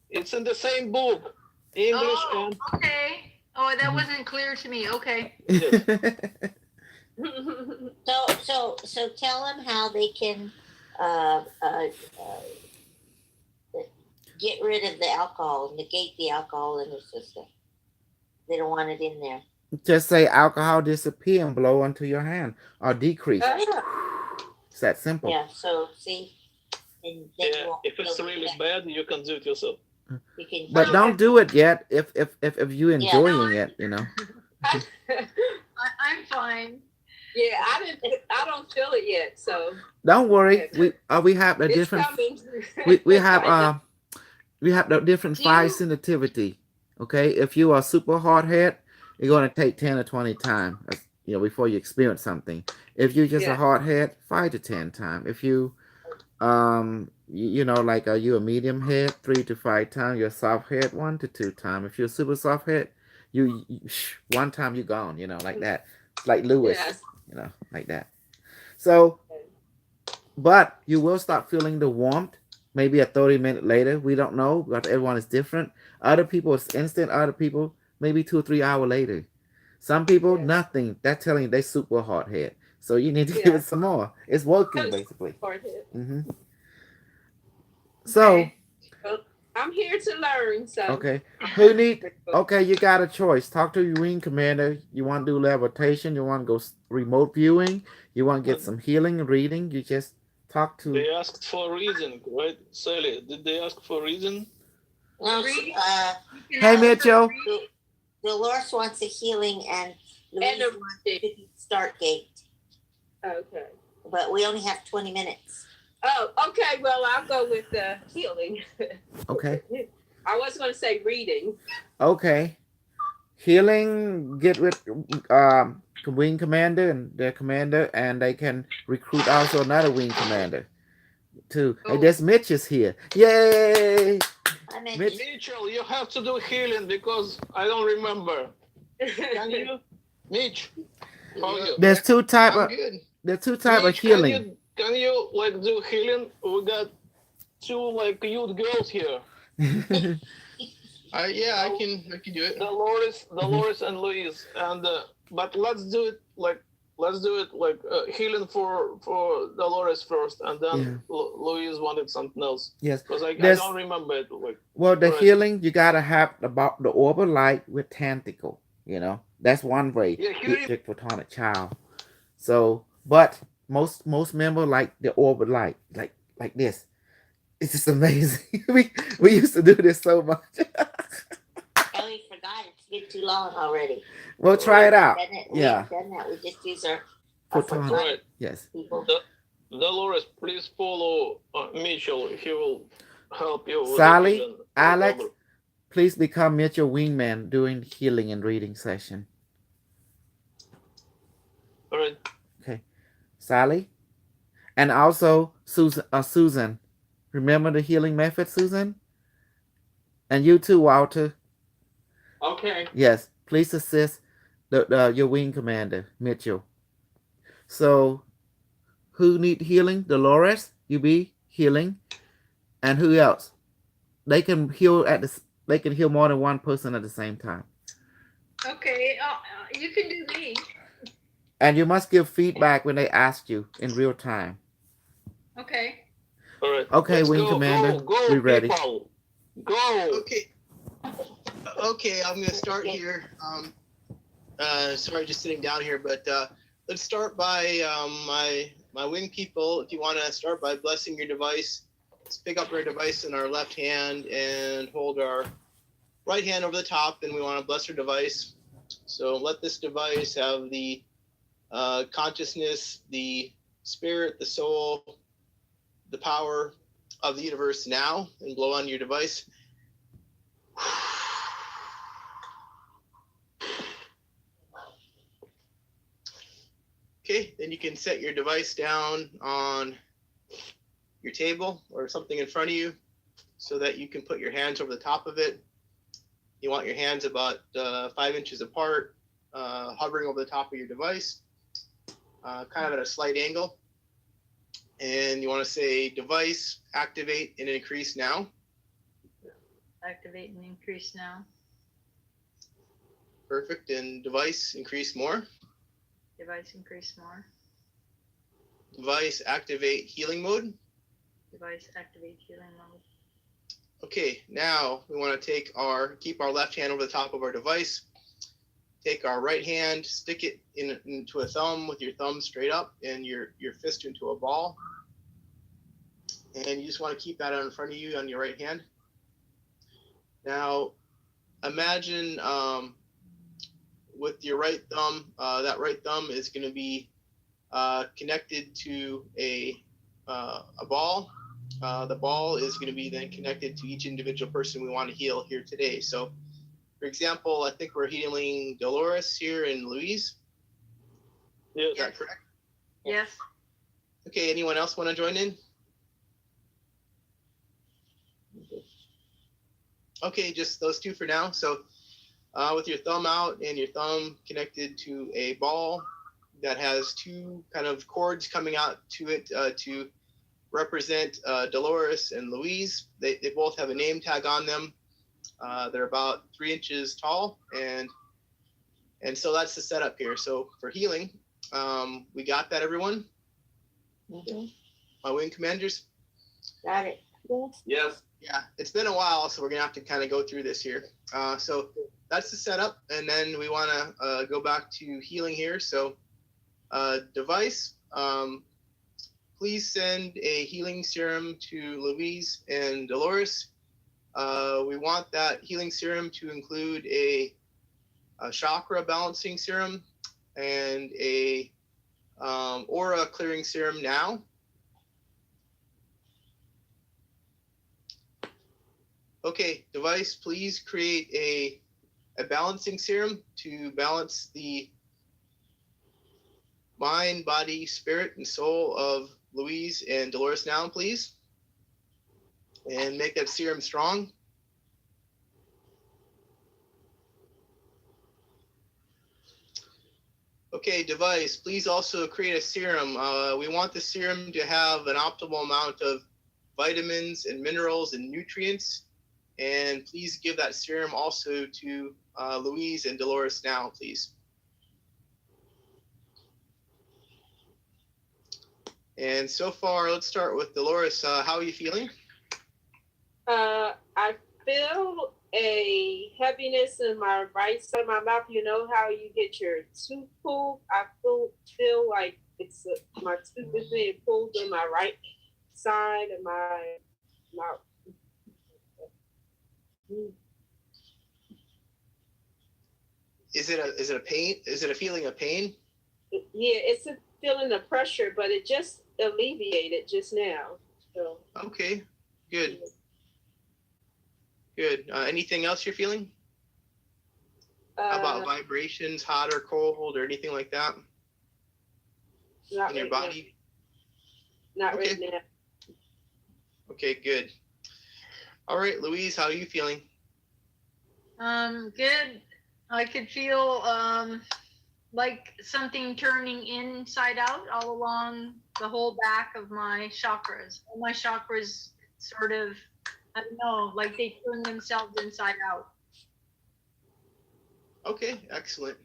It's in the same book, English and Okay. Oh, that wasn't clear to me. Okay. yes. So tell them how they can get rid of the alcohol, negate the alcohol in the system. They don't want it in there. Just say alcohol disappear and blow onto your hand or decrease. It's that simple. Yeah. So see, and then Yeah, if it's really bad, you can do it yourself. you can. But don't do it yet if you enjoying it, you know. I'm fine. Yeah, I don't feel it yet, so Don't worry. We have the it's different coming. we have the different fire sensitivity. Okay, if you are super hard head, you're gonna take 10 or 20 times, you know, before you experience something. If you're just a hard head, 5 to 10 times. If you you know, like you a medium head, 3 to 5 times. You're a soft head, 1 to 2 times. If you're a super soft head, you one time you gone, you know, like that. Like Lewis, Yes. you know, like that. So, but you will start feeling the warmth maybe a 30-minute later. We don't know, but everyone is different. Other people it's instant. Other people maybe 2 or 3 hours later. Some people nothing. That's telling you they super hard head. So you need to give it some more. It's working basically. Mm-hmm. So I'm here to learn. So okay, who need? Okay, you got a choice. Talk to your wing commander. You want to do levitation? You want to go remote viewing? You want to get some healing, reading? You just talk to. They asked for a reason, right, Sally? Did they ask for a reason? No, Hey, Mitchell. Dolores wants a healing and Louise wants to start gate. Okay. But we only have 20 minutes. Oh, okay. Well, I'll go with the healing. Okay. I was going to say reading. Okay. Healing. Get with wing commander and their commander, and they can recruit also another wing commander too. Hey, there's Mitch is here. Yay! Mitchell, you have to do healing because I don't remember. Can you, Mitch? How are you? There's two type of Mitch, healing. Can you like do healing? We got 2 like cute girls here. Yeah, I can do it. Dolores and Louise, and but let's do it like healing for Dolores first, and then Louise wanted something else. Yes, because I don't remember it. Like, well, the healing you gotta have about the orbital light with tentacle. You know, that's one way. Get photonic child. So, but most members like the orbit light, like this. It's just amazing. we used to do this so much. Oh, we forgot. It's been too long already. We'll try it out. We Yeah. haven't done that. We just use our Photonic. Right. Yes. people. Dolores, please follow Mitchell. He will help you. With Sally, the vision. Alex, please become Mitchell wingman during healing and reading session. All right. Okay, Sally, and also Susan. Remember the healing method, Susan? And you too, Walter. Okay. Yes, please assist your wing commander, Mitchell. So, who need healing? Dolores, you be healing, and who else? They can heal They can heal more than one person at the same time. Okay, you can do me. And you must give feedback when they ask you in real time. Okay. All right. Okay, Let's Wing go, Commander, Go, we ready. people. Go. Okay. Okay, I'm gonna start here. Sorry, just sitting down here, but let's start by my wing people. If you want to start by blessing your device, let's pick up our device in our left hand and hold our right hand over the top, and we want to bless our device. So let this device have the consciousness, the spirit, the soul, the power of the universe now, and blow on your device. Okay, then you can set your device down on your table or something in front of you so that you can put your hands over the top of it. You want your hands about 5 inches apart, hovering over the top of your device, kind of at a slight angle. And you want to say device, activate and increase now. Activate and increase now. Perfect. And device, increase more. Device, increase more. Device, activate healing mode. Device, activate healing mode. Okay, now we want to keep our left hand over the top of our device. Take our right hand, stick it into a thumb with your thumb straight up and your fist into a ball. And you just want to keep that in front of you on your right hand. Now, imagine with your right thumb, that right thumb is going to be connected to a ball. The ball is going to be then connected to each individual person we want to heal here today. So, for example, I think we're healing Dolores here and Louise. Yes. Is that correct? Yes. Okay, anyone else want to join in? Okay, just those two for now. So with your thumb out and your thumb connected to a ball that has two kind of cords coming out to it to represent Dolores and Louise. They both have a name tag on them. They're about 3 inches tall, and so that's the setup here. So for healing, we got that, everyone? Mm-hmm. My wing commanders? Got it. Yes. Yeah, it's been a while, so we're gonna have to kind of go through this here. So that's the setup, and then we want to go back to healing here. So device, please send a healing serum to Louise and Dolores. We want that healing serum to include a chakra balancing serum and a aura clearing serum now. Okay, device, please create a balancing serum to balance the mind, body, spirit, and soul of Louise and Dolores now, please. And make that serum strong. Okay, device, please also create a serum. We want the serum to have an optimal amount of vitamins and minerals and nutrients. And please give that serum also to Louise and Dolores now, please. And so far, let's start with Dolores. How are you feeling? I feel a heaviness in my right side of my mouth. You know how you get your tooth pulled? I feel like my tooth is being pulled in my right side of my mouth. Is it a pain? Is it a feeling of pain? Yeah, it's a feeling of pressure, but it just alleviated just now. So. Okay, good. Good. Anything else you're feeling? How about vibrations, hot or cold, or anything like that in your body? Not right now. Okay, good. All right, Louise, how are you feeling? Good. I could feel like something turning inside out all along the whole back of my chakras. All my chakras sort of, I don't know, like they turn themselves inside out. Okay, excellent.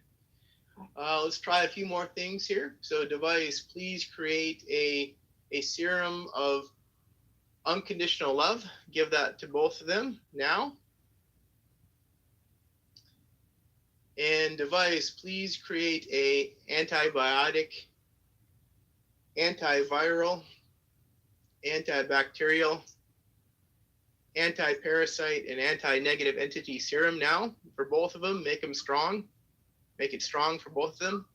Let's try a few more things here. So device, please create a serum of unconditional love. Give that to both of them now. And device, please create a antibiotic, antiviral, antibacterial, anti-parasite, and anti-negative entity serum now for both of them. Make them strong. Make it strong for both of them.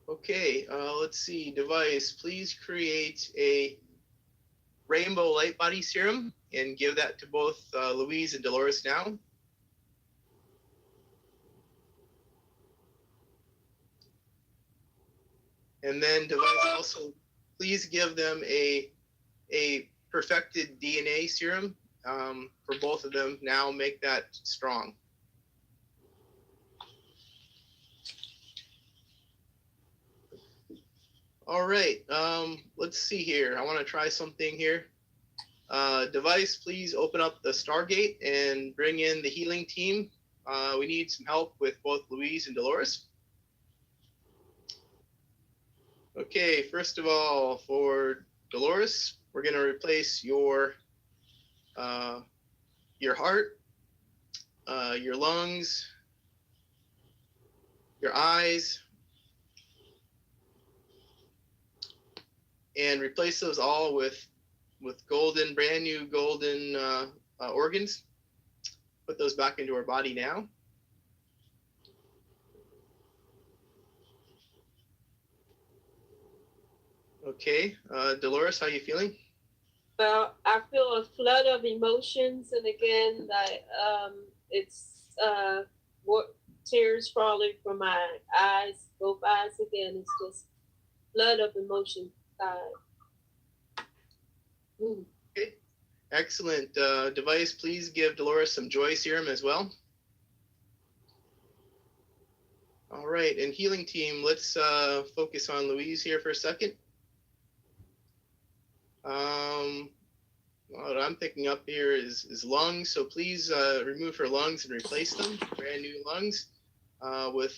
Okay, let's see. Device, please create a rainbow light body serum and give that to both Louise and Dolores now. And then device, also please give them a perfected DNA serum for both of them now. Make that strong. All right, let's see here. I want to try something here. Device, please open up the Stargate and bring in the healing team. We need some help with both Louise and Dolores. Okay, first of all, for Dolores, we're going to replace your heart, your lungs, your eyes, and replace those all with golden, brand new golden organs. Put those back into our body now. Okay, Dolores, how are you feeling? Well, I feel a flood of emotions, and again, it's what tears falling from my eyes, both eyes. Again, it's just flood of emotion. Okay, excellent. Device, please give Dolores some joy serum as well. All right, and healing team, let's focus on Louise here for a second. What I'm picking up here is lungs, so please remove her lungs and replace them, brand new lungs with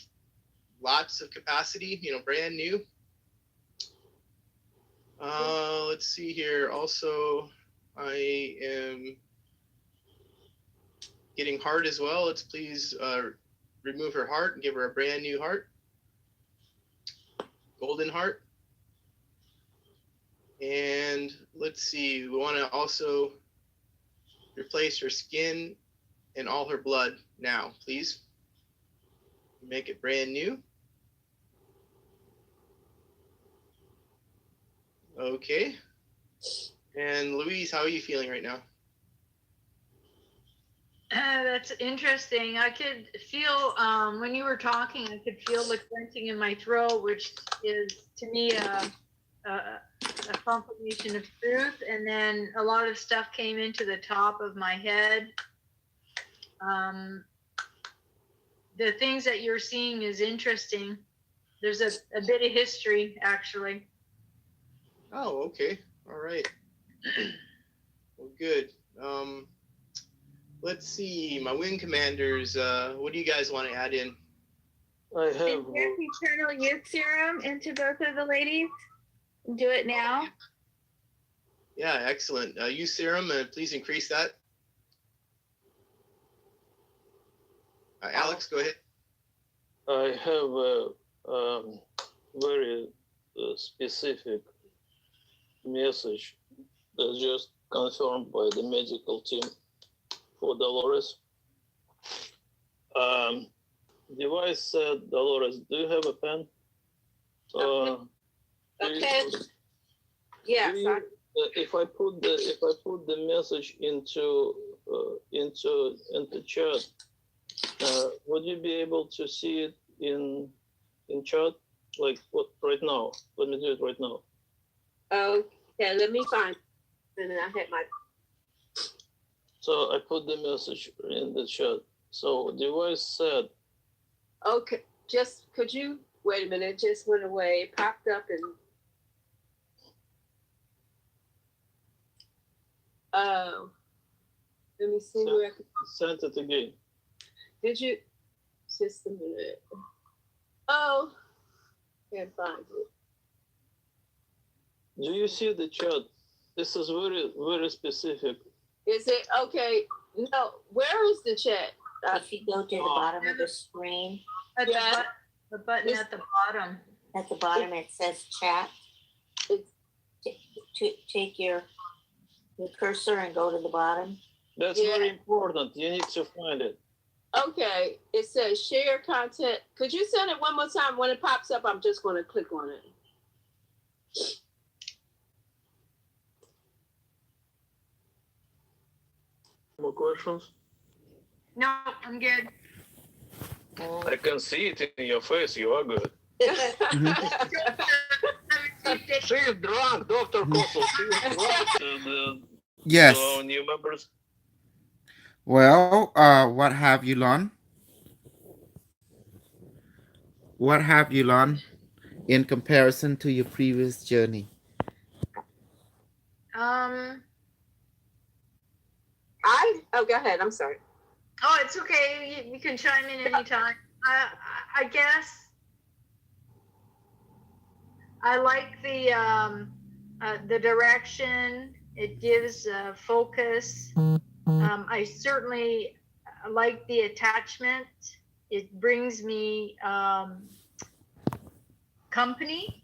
lots of capacity, brand new. Let's see here. Also, I am getting heart as well. Let's please remove her heart and give her a brand new heart. Golden heart. And let's see, we want to also replace her skin and all her blood now, please. Make it brand new. Okay. And Louise, how are you feeling right now? That's interesting. I could feel, when you were talking, I could feel the clenching in my throat, which is to me a confirmation of truth. And then a lot of stuff came into the top of my head. The things that you're seeing is interesting. There's a bit of history, actually. Oh, okay. All right. Well, good. Let's see, my wing commanders, what do you guys want to add in? I have eternal youth serum into both of the ladies. Do it now. Yeah, excellent. Use serum, and please increase that. Alex, go ahead. I have a very specific message that's just confirmed by the medical team for Dolores. Device said, Dolores, do you have a pen? Okay. Yes. If I put the message into chat, would you be able to see it in chat? Like what right now? Let me do it right now. Okay, let me find. And then I hit my. So I put the message in the chat. So device said. Okay, just could you wait a minute? It just went away. It popped up and. Let me see where I could. Send it again. Did you? Just a minute. Oh. Can't find it. Do you see the chat? This is very, very specific. Is it okay? No, where is the chat? If you go to the bottom of the screen, At the button at the bottom. at the bottom it says chat. Take your cursor and go to the bottom. That's very important. You need to find it. Okay, it says share content. Could you send it one more time? When it pops up, I'm just going to click on it. More questions? No, I'm good. I can see it in your face. You are good. She's drunk, Dr. Kossel. She's drunk. Yes. So new members. Well, what have you learned? What have you learned in comparison to your previous journey? Go ahead. I'm sorry. Oh, it's okay. You can chime in anytime. I guess I like the direction. It gives focus. I certainly like the attachment. It brings me company.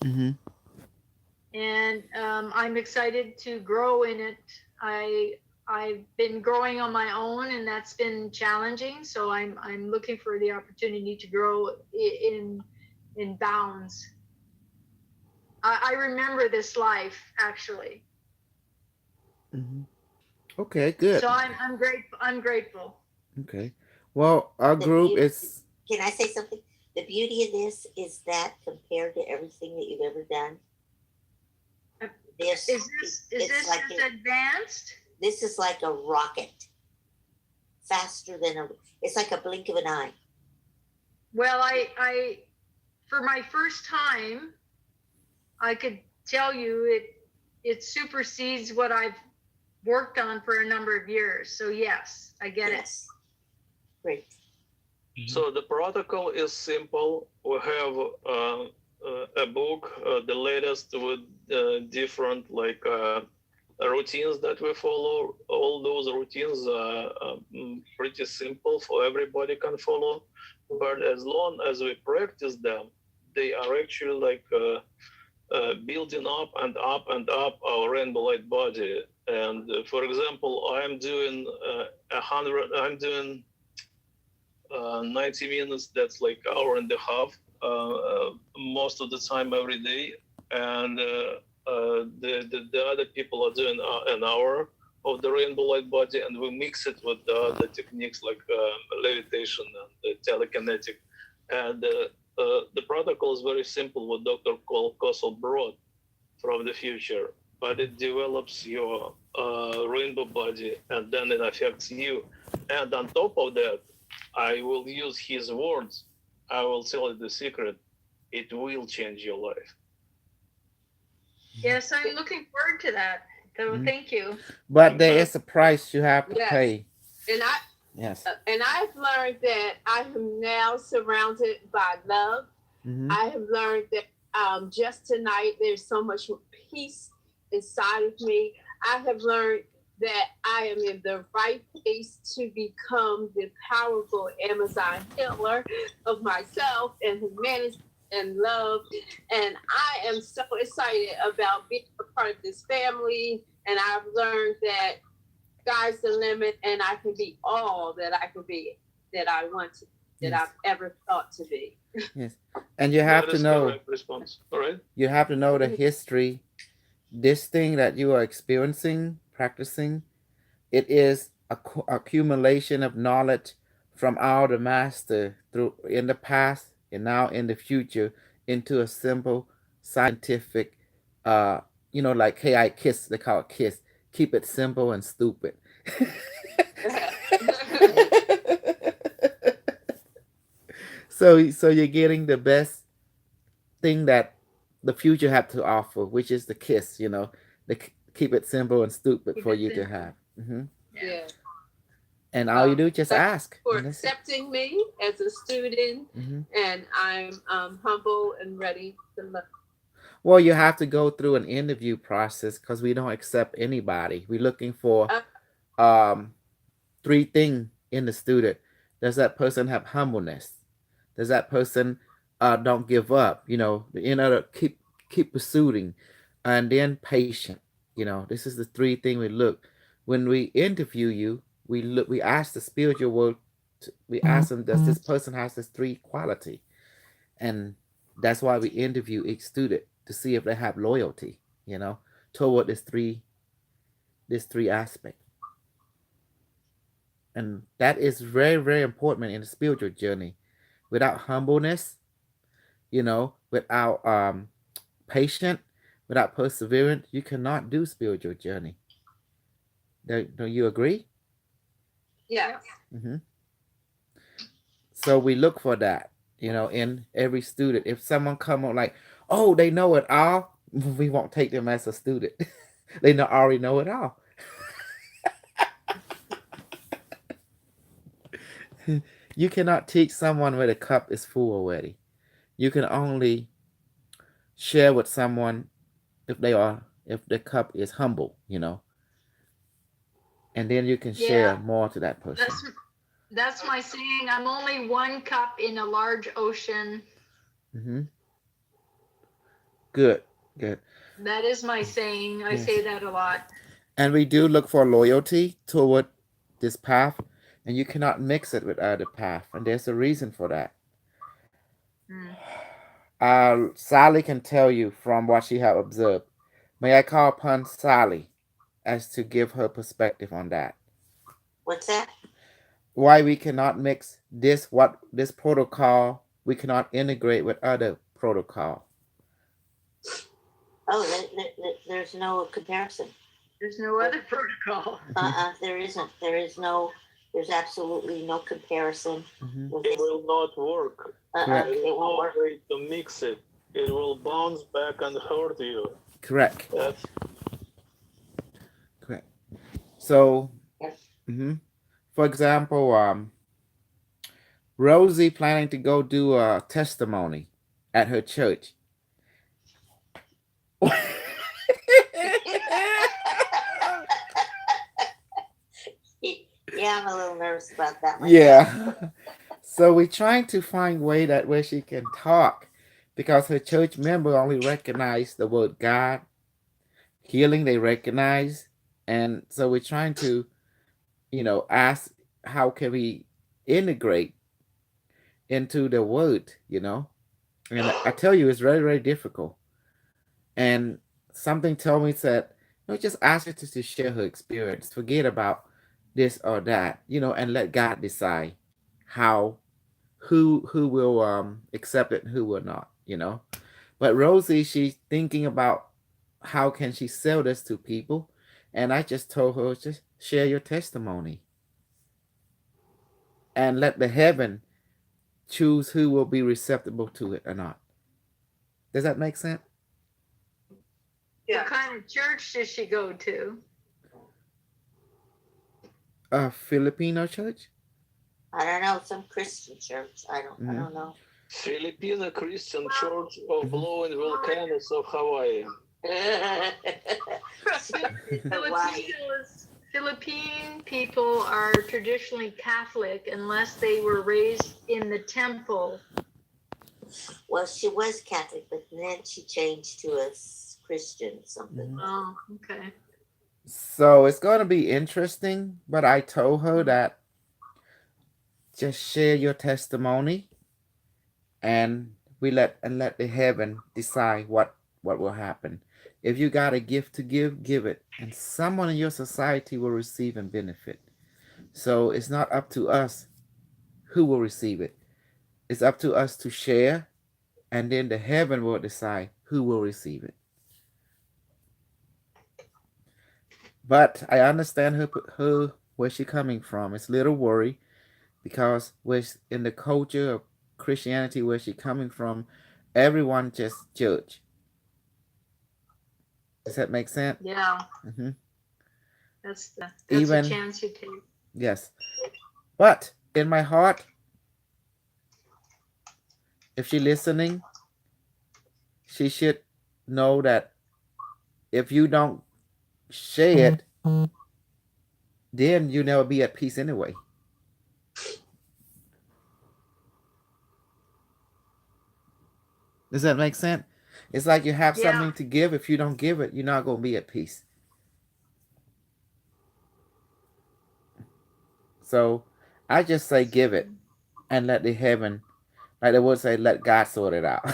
Mm-hmm. And I'm excited to grow in it. I've been growing on my own, and that's been challenging. So I'm looking for the opportunity to grow in bounds. I remember this life actually. Mm-hmm. Okay, good. So I'm grateful. I'm grateful. Okay. Well, our group is. Can I say something? The beauty of this is that compared to everything that you've ever done, Is this like advanced? This is like a rocket, faster than it's like a blink of an eye. Well, I for my first time, I could tell you it supersedes what I've worked on for a number of years. So yes, I get it. Great. So the protocol is simple. We have a book, the latest with different routines that we follow. All those routines are pretty simple for everybody can follow. But as long as we practice them, they are actually building up and up and up our rainbow light body. And for example, I'm doing 90 minutes. That's like hour and a half most of the time every day. And the other people are doing an hour of the rainbow light body, and we mix it with the other techniques like levitation and telekinetic. And the protocol is very simple, what Dr. Kossel brought from the future, but it develops your rainbow body, and then it affects you. And on top of that, I will use his words. I will tell you the secret. It will change your life. Yes, I'm looking forward to that. So thank you. But there is a price you have to pay. And I've learned that I am now surrounded by love. Mm-hmm. I have learned that just tonight there's so much peace inside of me. I have learned that I am in the right place to become the powerful Amazon healer of myself and humanity and love. And I am so excited about being a part of this family. And I've learned that sky's the limit, and I can be all that I can be, that I want to, that I've ever thought to be. Yes. And you have to know, response. All right. You have to know the history. This thing that you are experiencing, practicing, it is a accumulation of knowledge from our master through in the past and now in the future into a simple scientific, like KI KISS, they call it KISS. Keep it simple and stupid. So you're getting the best thing that the future have to offer, which is the KISS, keep it simple and stupid for you to have. Mm-hmm. Yeah. And all you do, just thank ask. for And that's it. accepting me as a student, Mhm. and I'm humble and ready to learn. Well, you have to go through an interview process because we don't accept anybody. We're looking for three things in the student. Does that person have humbleness? Does that person don't give up? Keep pursuing, and then patient. This is the three things we look when we interview you. We ask the spiritual world. We ask them, does this person has this three quality? And that's why we interview each student to see if they have loyalty, toward this three aspect. And that is very, very important in the spiritual journey. Without humbleness, without patience, without perseverance, you cannot do spiritual journey. Don't you agree? Yeah. Mm-hmm. So we look for that, in every student. If someone come on like, oh, they know it all, we won't take them as a student. They already know it all. You cannot teach someone where the cup is full already. You can only share with someone if the cup is humble, and then you can share more to that person. That's my saying. I'm only one cup in a large ocean. Mm-hmm. Good. That is my saying. I say that a lot. And we do look for loyalty toward this path, and you cannot mix it with other path, and there's a reason for that. Sally can tell you from what she have observed. May I call upon Sally as to give her perspective on that? What's that? Why we cannot mix this protocol, we cannot integrate with other protocol. Oh, there's no comparison. There's no other protocol. There isn't. There's absolutely no comparison. Mm-hmm. It will not work. It won't work. Way to mix it. It will bounce back and hurt you. Correct. That's correct. So, yes. Mm-hmm. For example, Rosie planning to go do a testimony at her church. Yeah, I'm a little nervous about that one. Yeah. So we're trying to find way that where she can talk, because her church member only recognize the word God, healing they recognize, and so we're trying to, ask how can we integrate into the word, and I tell you it's very, very difficult. And something told me that just ask her to share her experience, forget about this or that, and let God decide who will accept it and who will not, But Rosie, she's thinking about how can she sell this to people, and I just told her, just share your testimony and let the heaven choose who will be receptive to it or not. Does that make sense? Yeah. What kind of church does she go to? A Filipino church? I don't know, some Christian church. I don't know. Filipino Christian Church of Blowing Volcanoes of Hawaii. Philippine people are traditionally Catholic unless they were raised in the temple. Well, she was Catholic, but then she changed to a Christian something. Oh, okay. So it's going to be interesting, but I told her that just share your testimony, and let the heaven decide what will happen. If you got a gift to give it, and someone in your society will receive and benefit. So it's not up to us who will receive it. It's up to us to share, and then the heaven will decide who will receive it. But I understand her where she's coming from. It's a little worry, because in the culture of Christianity where she's coming from, everyone just judge. Does that make sense? Yeah. Mm-hmm. That's even, a chance you take. Yes. But in my heart, if she's listening, she should know that if you don't share it, then you never be at peace anyway. Does that make sense? It's like you have something to give. If you don't give it, you're not going to be at peace. So I just say give it and let the heaven, like they would say, let God sort it out.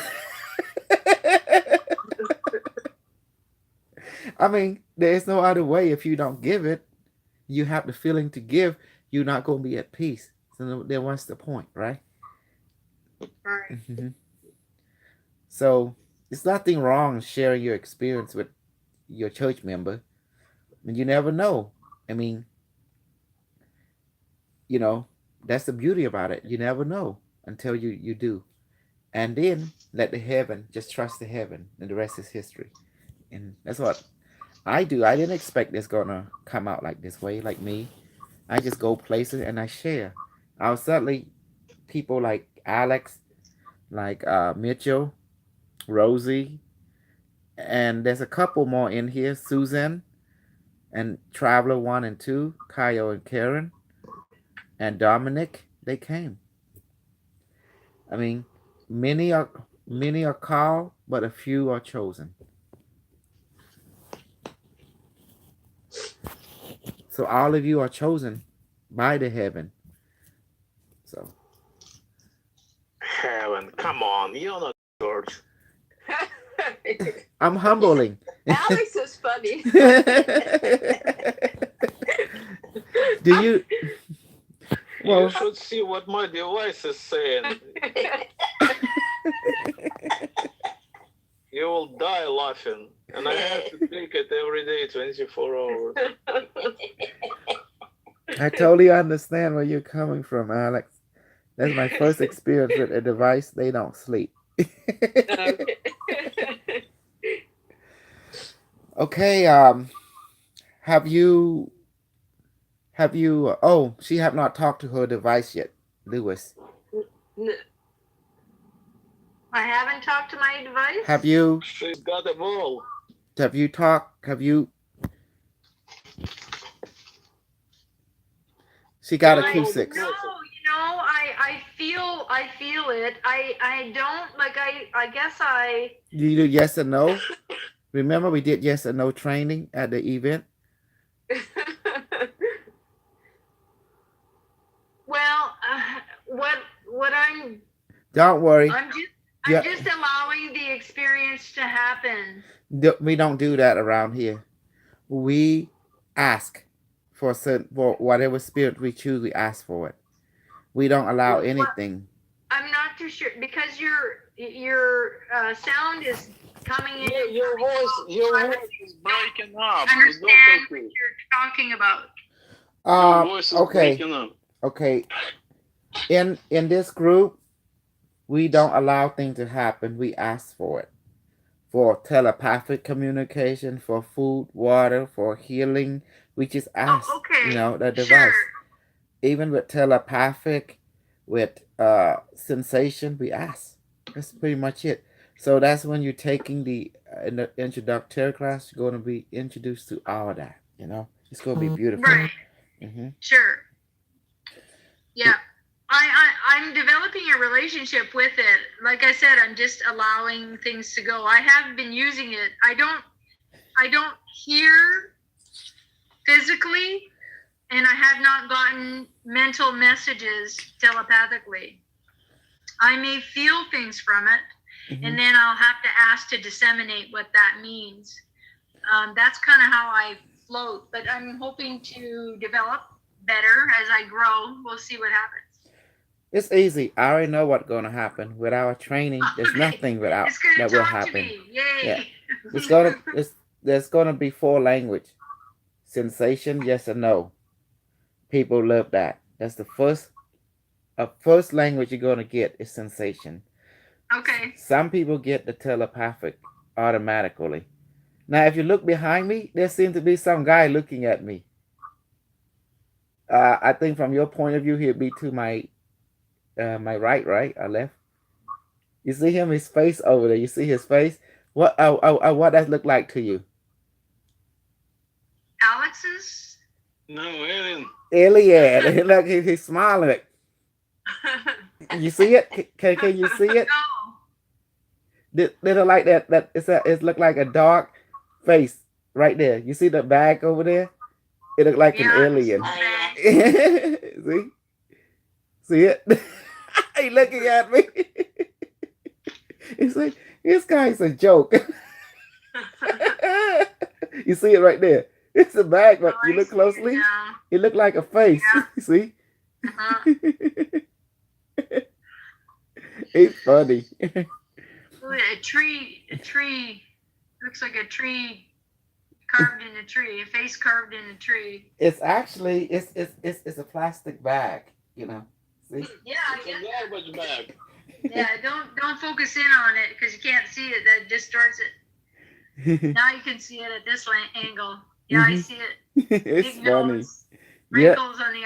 I mean, there's no other way. If you don't give it, you have the feeling to give, you're not going to be at peace. So then what's the point, right? Right. Mm-hmm. So there's nothing wrong sharing your experience with your church member. And you never know. I mean, you know, that's the beauty about it. You never know until you do. And then let the heaven, just trust the heaven, and the rest is history. And that's what I do. I didn't expect this gonna come out like this way, like me. I just go places and I share. I'll suddenly people like Alex, like Mitchell, Rosie, and there's a couple more in here, Susan, and Traveler 1 and 2, Kyle and Karen, and Dominic. They came. I mean, many are called, but a few are chosen. So all of you are chosen by the heaven. So heaven, come on, you're not George. I'm humbling. Alex is funny. Do you? Well, you should see what my device is saying. You will die laughing, and I have to take it every day, 24 hours. I totally understand where you're coming from, Alex. That's my first experience with a device. They don't sleep. Okay. Have you? Oh, she have not talked to her device yet, Lewis. I haven't talked to my device. Have you? She's got a ball. Have you talked? Have you? She got a Q6. No, I feel it. I don't like. I guess I. You do yes or no. Remember we did yes or no training at the event. Well, what I'm. Don't worry. I'm just allowing the experience to happen. We don't do that around here. We ask for whatever spirit we choose. We ask for it. We don't allow anything. I'm not too sure because your sound is coming in. Yeah, your voice is breaking up. Understand what you're talking about. Your voice is okay. breaking up. Okay. In this group, we don't allow things to happen. We ask for it. For telepathic communication, for food, water, for healing. We just ask, the device. Sure. Even with telepathic, with sensation, we ask. That's pretty much it. So that's when you're taking the introductory class, you're going to be introduced to all of that. It's going to be beautiful. Right. Mm-hmm. Sure. Yeah. I'm developing a relationship with it. Like I said, I'm just allowing things to go. I have been using it. I don't hear physically, and I have not gotten mental messages telepathically. I may feel things from it, and then I'll have to ask to disseminate what that means. That's kind of how I float, but I'm hoping to develop better as I grow. We'll see what happens. It's easy. I already know what's going to happen. With our training, there's nothing that will happen. Yay! Yeah. There's going to be 4 language. Sensation, yes or no. People love that. That's the first language you're going to get is sensation. Okay. Some people get the telepathic automatically. Now, if you look behind me, there seems to be some guy looking at me. I think from your point of view, he'll be to my my right, or left. You see him, his face over there. You see his face. What what that look like to you? Alex's? No, alien. Alien. Look, he's smiling. You see it? Can you see it? No. They look like that. It look like a dark face right there. You see the bag over there? It look like an alien. See it? He looking at me. He's like, this guy's a joke. You see it right there. It's a bag, but you look closely. It look like a face. Yeah. See? It's funny. A tree looks like a tree carved in a tree, a face carved in a tree. It's actually it's a plastic bag, you know. See? Yeah, I get It's a garbage bag. Yeah, don't focus in on it because you can't see it. That distorts it. Now you can see it at this angle. Yeah, I see it. It's Big funny. nose, Yeah. wrinkles on the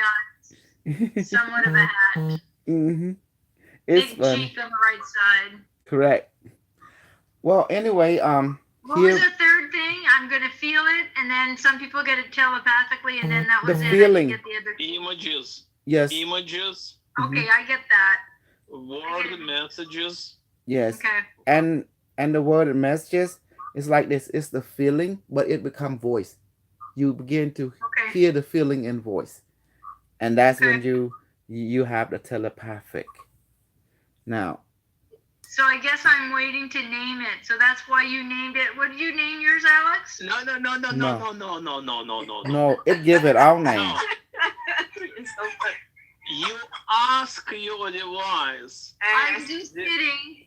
eyes, somewhat of a hat. It's Big funny. cheek on the right side. Correct. Well, anyway, What was the third thing? I'm gonna feel it, and then some people get it telepathically, and then that The was it. feeling. I didn't get the other. Images. Yes. Images. Okay, I get that. Word messages. Yes. Okay. And the word and messages is like this. It's the feeling, but it become voice. You begin to Okay. hear the feeling in voice, and that's when Okay. you have the telepathic. Now, So I guess I'm waiting to name it. So that's why you named it. What did you name yours, Alex? No. no, it give it our name. No. It's so funny. You ask your device. I'm just kidding.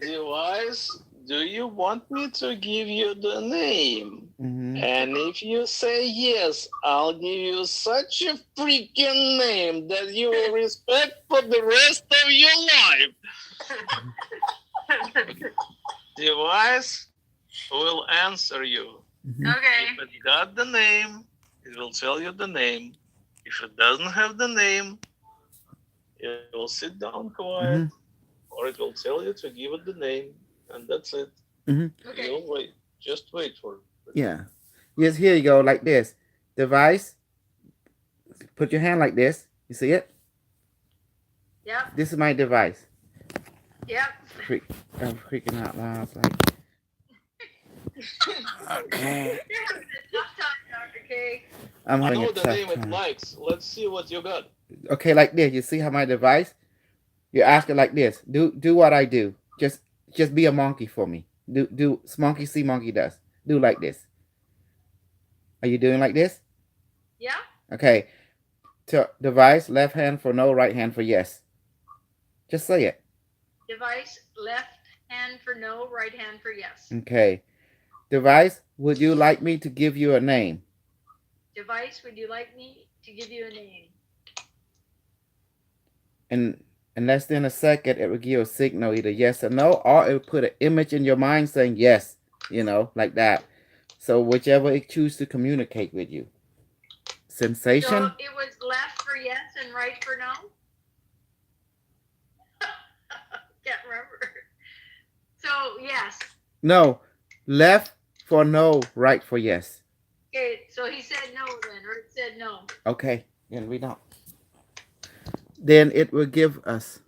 Device, do you want me to give you the name? Mhm. And if you say yes, I'll give you such a freaking name that you will respect for the rest of your life. Device will answer you. Okay. If it got the name, it will tell you the name. If it doesn't have the name, it will sit down quiet, or it will tell you to give it the name, and that's it. Okay. You'll wait. Just wait for it. Yeah. Yes, here you go, like this. Device. Put your hand like this. You see it? Yep. This is my device. Yep. I'm freaking out loud. It's like, okay. Tough time, Dr. K. I'm I having know a the tough name it time. likes. Let's see what you got. Okay, like this. You see how my device? You ask it like this. Do what I do. Just be a monkey for me. Do monkey see, monkey does. Do like this. Are you doing like this? Yeah. Okay. To device, left hand for no, right hand for yes. Just say it. Device, left hand for no, right hand for yes. Okay. Device, would you like me to give you a name? Device, would you like me to give you a name? And in less than a second, it will give you a signal, either yes or no, or it will put an image in your mind saying yes, like that. So whichever it chooses to communicate with you. Sensation? So it was left for yes and right for no? Can't remember. So yes. No. Left for no, right for yes. Okay, so he said no then, or it said no. Okay, then we don't. Then it will give us.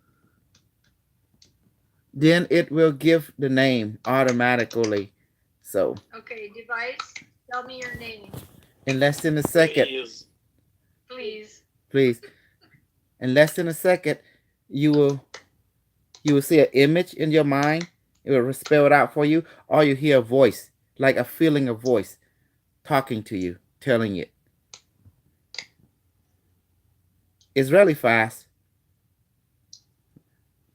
Then it will give the name automatically. So Okay, device, tell me your name, in less than a second, Please. please. in less than a second, you will see an image in your mind. It will spell it out for you, or you hear a voice, like a feeling of voice talking to you, telling it. It's really fast.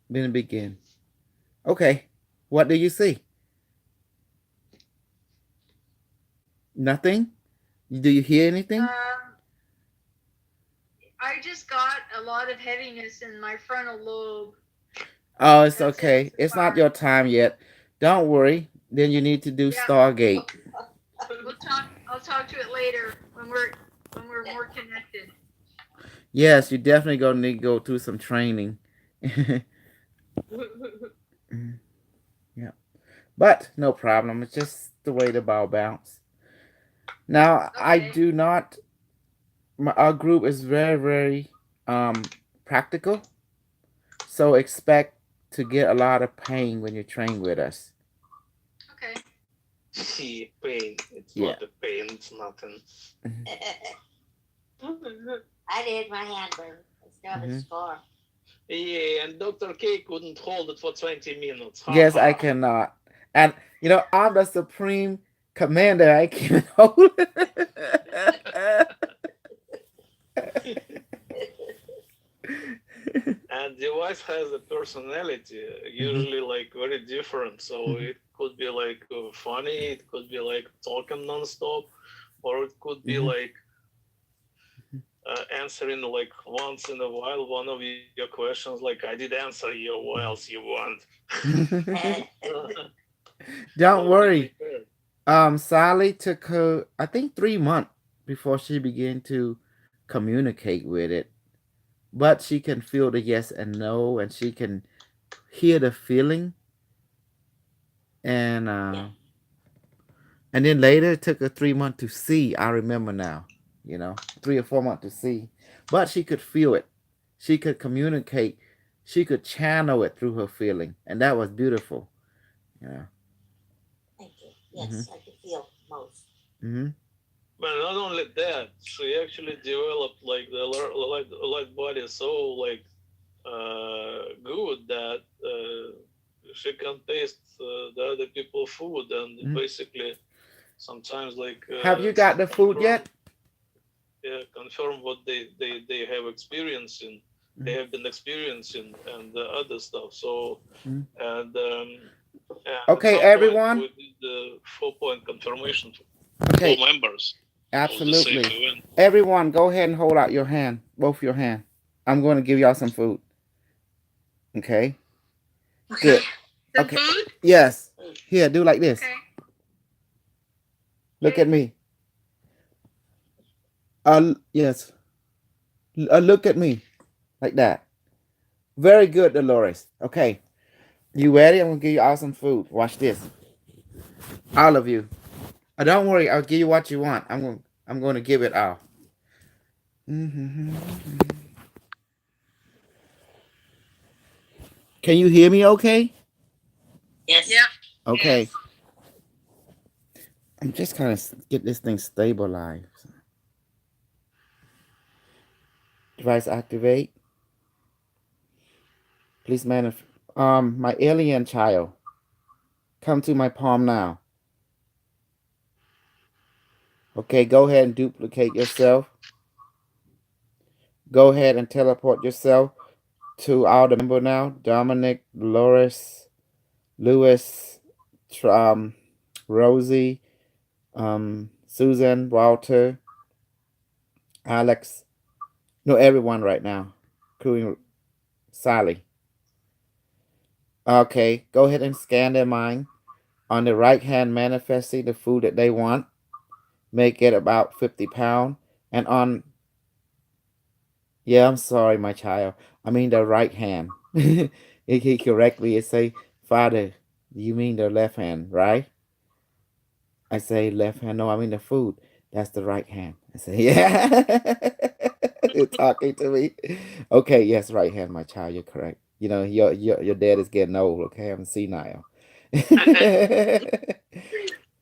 Then begin. Okay, what do you see? Nothing? Do you hear anything? I just got a lot of heaviness in my frontal lobe. Oh, it's That's okay. it. It's not your time yet. Don't worry. Then you need to do Yeah. Stargate. I'll talk to it later when we're more connected. Yes, you definitely gonna need to go through some training. Yeah, but no problem. It's just the way the ball bounce. Now I Okay. do not. Our group is very, very practical, so expect to get a lot of pain when you train with us. Okay. See, pain. It's Yeah. not a pain. It's nothing. I did my hand burn. I still have a scar. Yeah, and Dr. K couldn't hold it for 20 minutes. Yes, I cannot. And you know, I'm the supreme commander. I can't hold it. And the wife has a personality, usually like very different. So it could be like funny, it could be like talking nonstop, or it could be like answering like once in a while one of your questions, like I did answer you. What else you want? Don't worry. Sally took her, I think, 3 months before she began to communicate with it. But she can feel the yes and no, and she can hear the feeling. And then later it took her 3 months to see. I remember now, 3 or 4 months to see. But she could feel it. She could communicate. She could channel it through her feeling. And that was beautiful. Yeah. Thank you. Yes, I can feel most. But not only that, she actually developed like the light body so like good that she can taste the other people's food, and basically sometimes like have you got the food yet? Yeah, confirm what they have experiencing, they have been experiencing, and other stuff. So and okay, everyone. We did the 4-point confirmation for okay. 4 members. Absolutely. Everyone, go ahead and hold out your hand, both your hand. I'm going to give y'all some food. Okay. Good. Some okay. food? Yes. Here, do like this. Okay. Look at me. Yes. Look at me. Like that. Very good, Dolores. Okay. You ready? I'm going to give you all some food. Watch this. All of you. Don't worry. I'll give you what you want. I'm going to give it all. Can you hear me okay? Yes. Yeah. Okay. Yes. I'm just kind of get this thing stabilized. Device activate. Please manifest. My alien child. Come to my palm now. Okay, go ahead and duplicate yourself. Go ahead and teleport yourself to our member now. Dominic, Dolores, Lewis, Rosie, Susan, Walter, Alex. No, everyone right now, including Sally. Okay, go ahead and scan their mind. On the right hand, manifesting the food that they want. Make it about 50 pounds. And on, yeah, I'm sorry, my child. I mean the right hand. He correctly it say, Father, you mean the left hand, right? I say left hand. No, I mean the food. That's the right hand. I say, yeah. You're talking to me. Okay, yes, right hand, my child. You're correct. You know, your dad is getting old. Okay, I'm senile.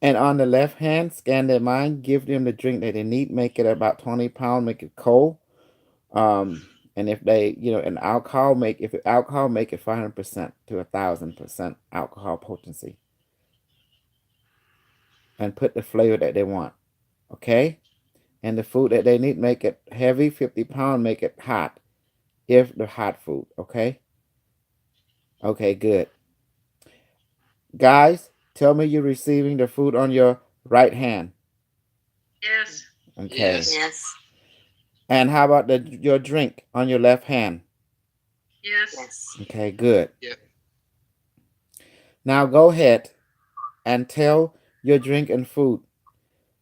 And on the left hand, scan their mind. Give them the drink that they need. Make it about 20 pounds. Make it cold. And if they, an alcohol, make it 500% to 1,000% alcohol potency. And put the flavor that they want. Okay? And the food that they need, make it heavy, 50 pounds, make it hot. If the hot food, okay? Okay, good. Guys, tell me you're receiving the food on your right hand. Yes. Okay. Yes. And how about your drink on your left hand? Yes. Okay, good. Yeah. Now go ahead and tell your drink and food.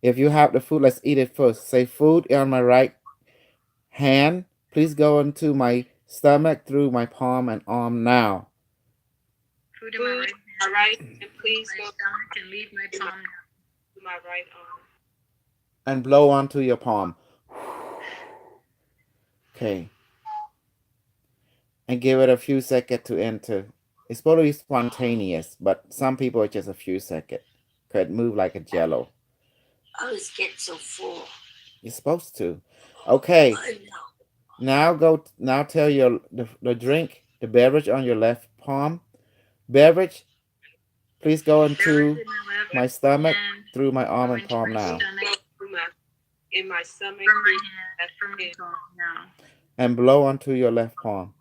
If you have the food, let's eat it first. Say food on my right hand. please go into my stomach through my palm and arm now. Food in my right hand. All right, and please My go stomach and leave my palm now. to my right arm. And blow onto your palm. Okay. And give it a few seconds to enter. It's supposed to be spontaneous, but some people it's just a few seconds. Could move like a jello. I was getting so full. You're supposed to. Okay. I know. Now tell your the drink, the beverage on your left palm. Beverage, please go into my stomach through my arm and palm now. In my stomach. From my hand. From my palm now. And blow onto your left palm.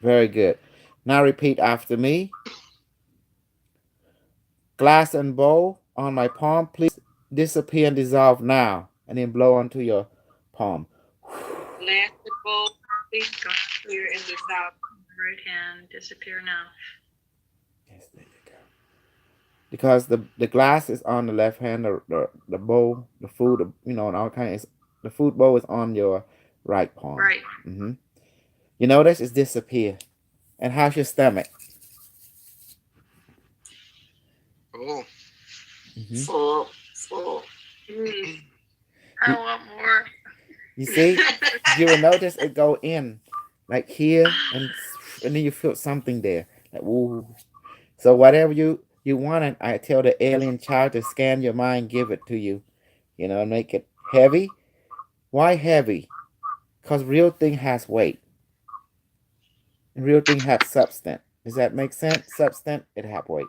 Very good. Now repeat after me. Glass and bowl on my palm, please disappear and dissolve now. And then blow onto your palm. Glass and bowl, please disappear and dissolve. Right hand, disappear now. Yes, there you go. Because the glass is on the left hand, the bowl, the food, and all kinds. The food bowl is on your right palm. Right. Mm-hmm. You notice it's disappear. And how's your stomach? Oh. Mm-hmm. Full. I want more. You see, you will notice it go in like here, and then you feel something there, like woo. So whatever you wanted, I tell the alien child to scan your mind, give it to you, and make it heavy. Why heavy? Because real thing has weight. Real thing have substance. Does that make sense? Substance, it have weight.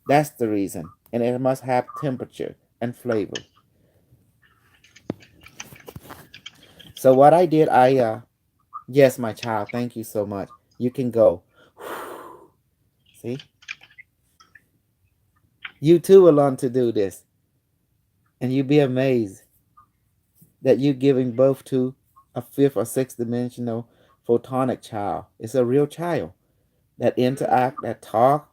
That's the reason, and it must have temperature and flavor. So what I did, yes, my child, thank you so much. You can go. See? You too will learn to do this. And you'll be amazed that you're giving birth to a fifth or sixth dimensional photonic child. It's a real child that interact, that talk,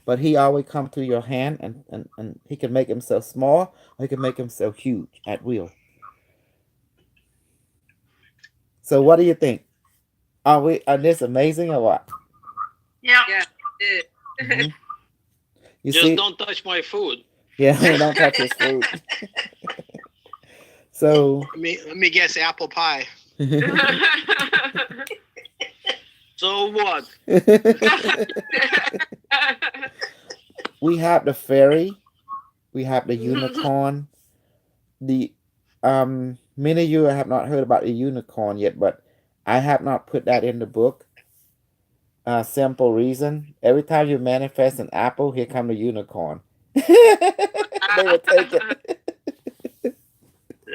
but he always come to your hand and he can make himself small or he can make himself huge at will. So what do you think? Are this amazing or what? Yeah. Mm-hmm. You Just see? don't touch my food. Yeah, don't touch his food. So Let me guess, apple pie. So what? We have the fairy, we have the unicorn. The many of you have not heard about the unicorn yet, but I have not put that in the book. Simple reason. Every time you manifest an apple, here come the unicorn. They will take it.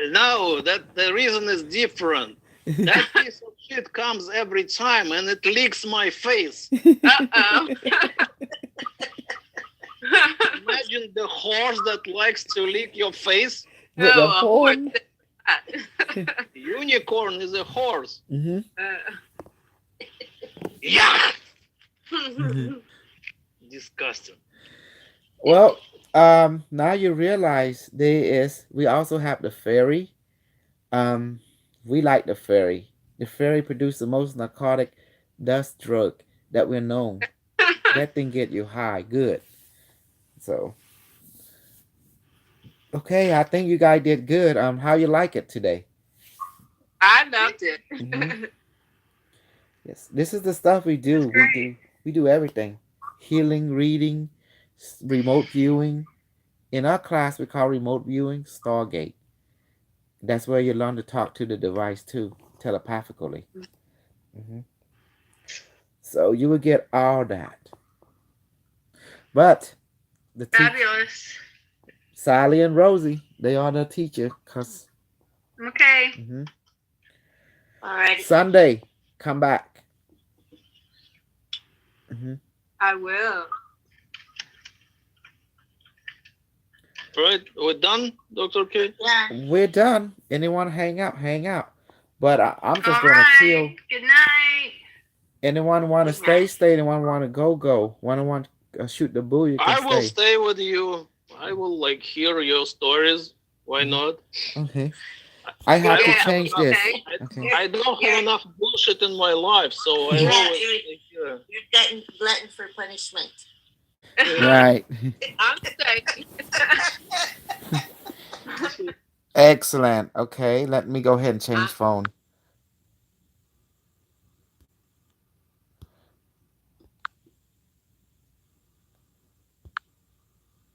No, the reason is different. That piece of shit comes every time and it licks my face. Uh-oh. Imagine the horse that likes to lick your face. With the horn. Unicorn is a horse. Mm-hmm. Yeah. Disgusting. Well, now you realize we also have the fairy. We like the fairy. The fairy produces the most narcotic dust drug that we're known. That thing get you high, good. So, okay, I think you guys did good. How you like it today? I loved it. Mm-hmm. Yes, this is the stuff we do. We do everything: healing, reading, remote viewing. In our class, we call remote viewing Stargate. That's where you learn to talk to the device too, telepathically. Mm-hmm. So you will get all that. But the Fabulous. Sally and Rosie, they are the teacher. Okay. Mm-hmm. All right. Sunday, come back. Mm-hmm. I will. Right, we're done, Dr. K? Yeah. We're done. Anyone hang out. But I'm just All going to chill. right. Good night. Anyone want to stay. Anyone want to go. Want to shoot the bull, you I can will stay. stay with you. I will hear your stories. Why not? Okay. I have to Yeah, change this. Okay. I don't have enough bullshit in my life, so I always you're getting glutton for punishment. Right. I'm saying. Excellent. Okay, let me go ahead and change phone.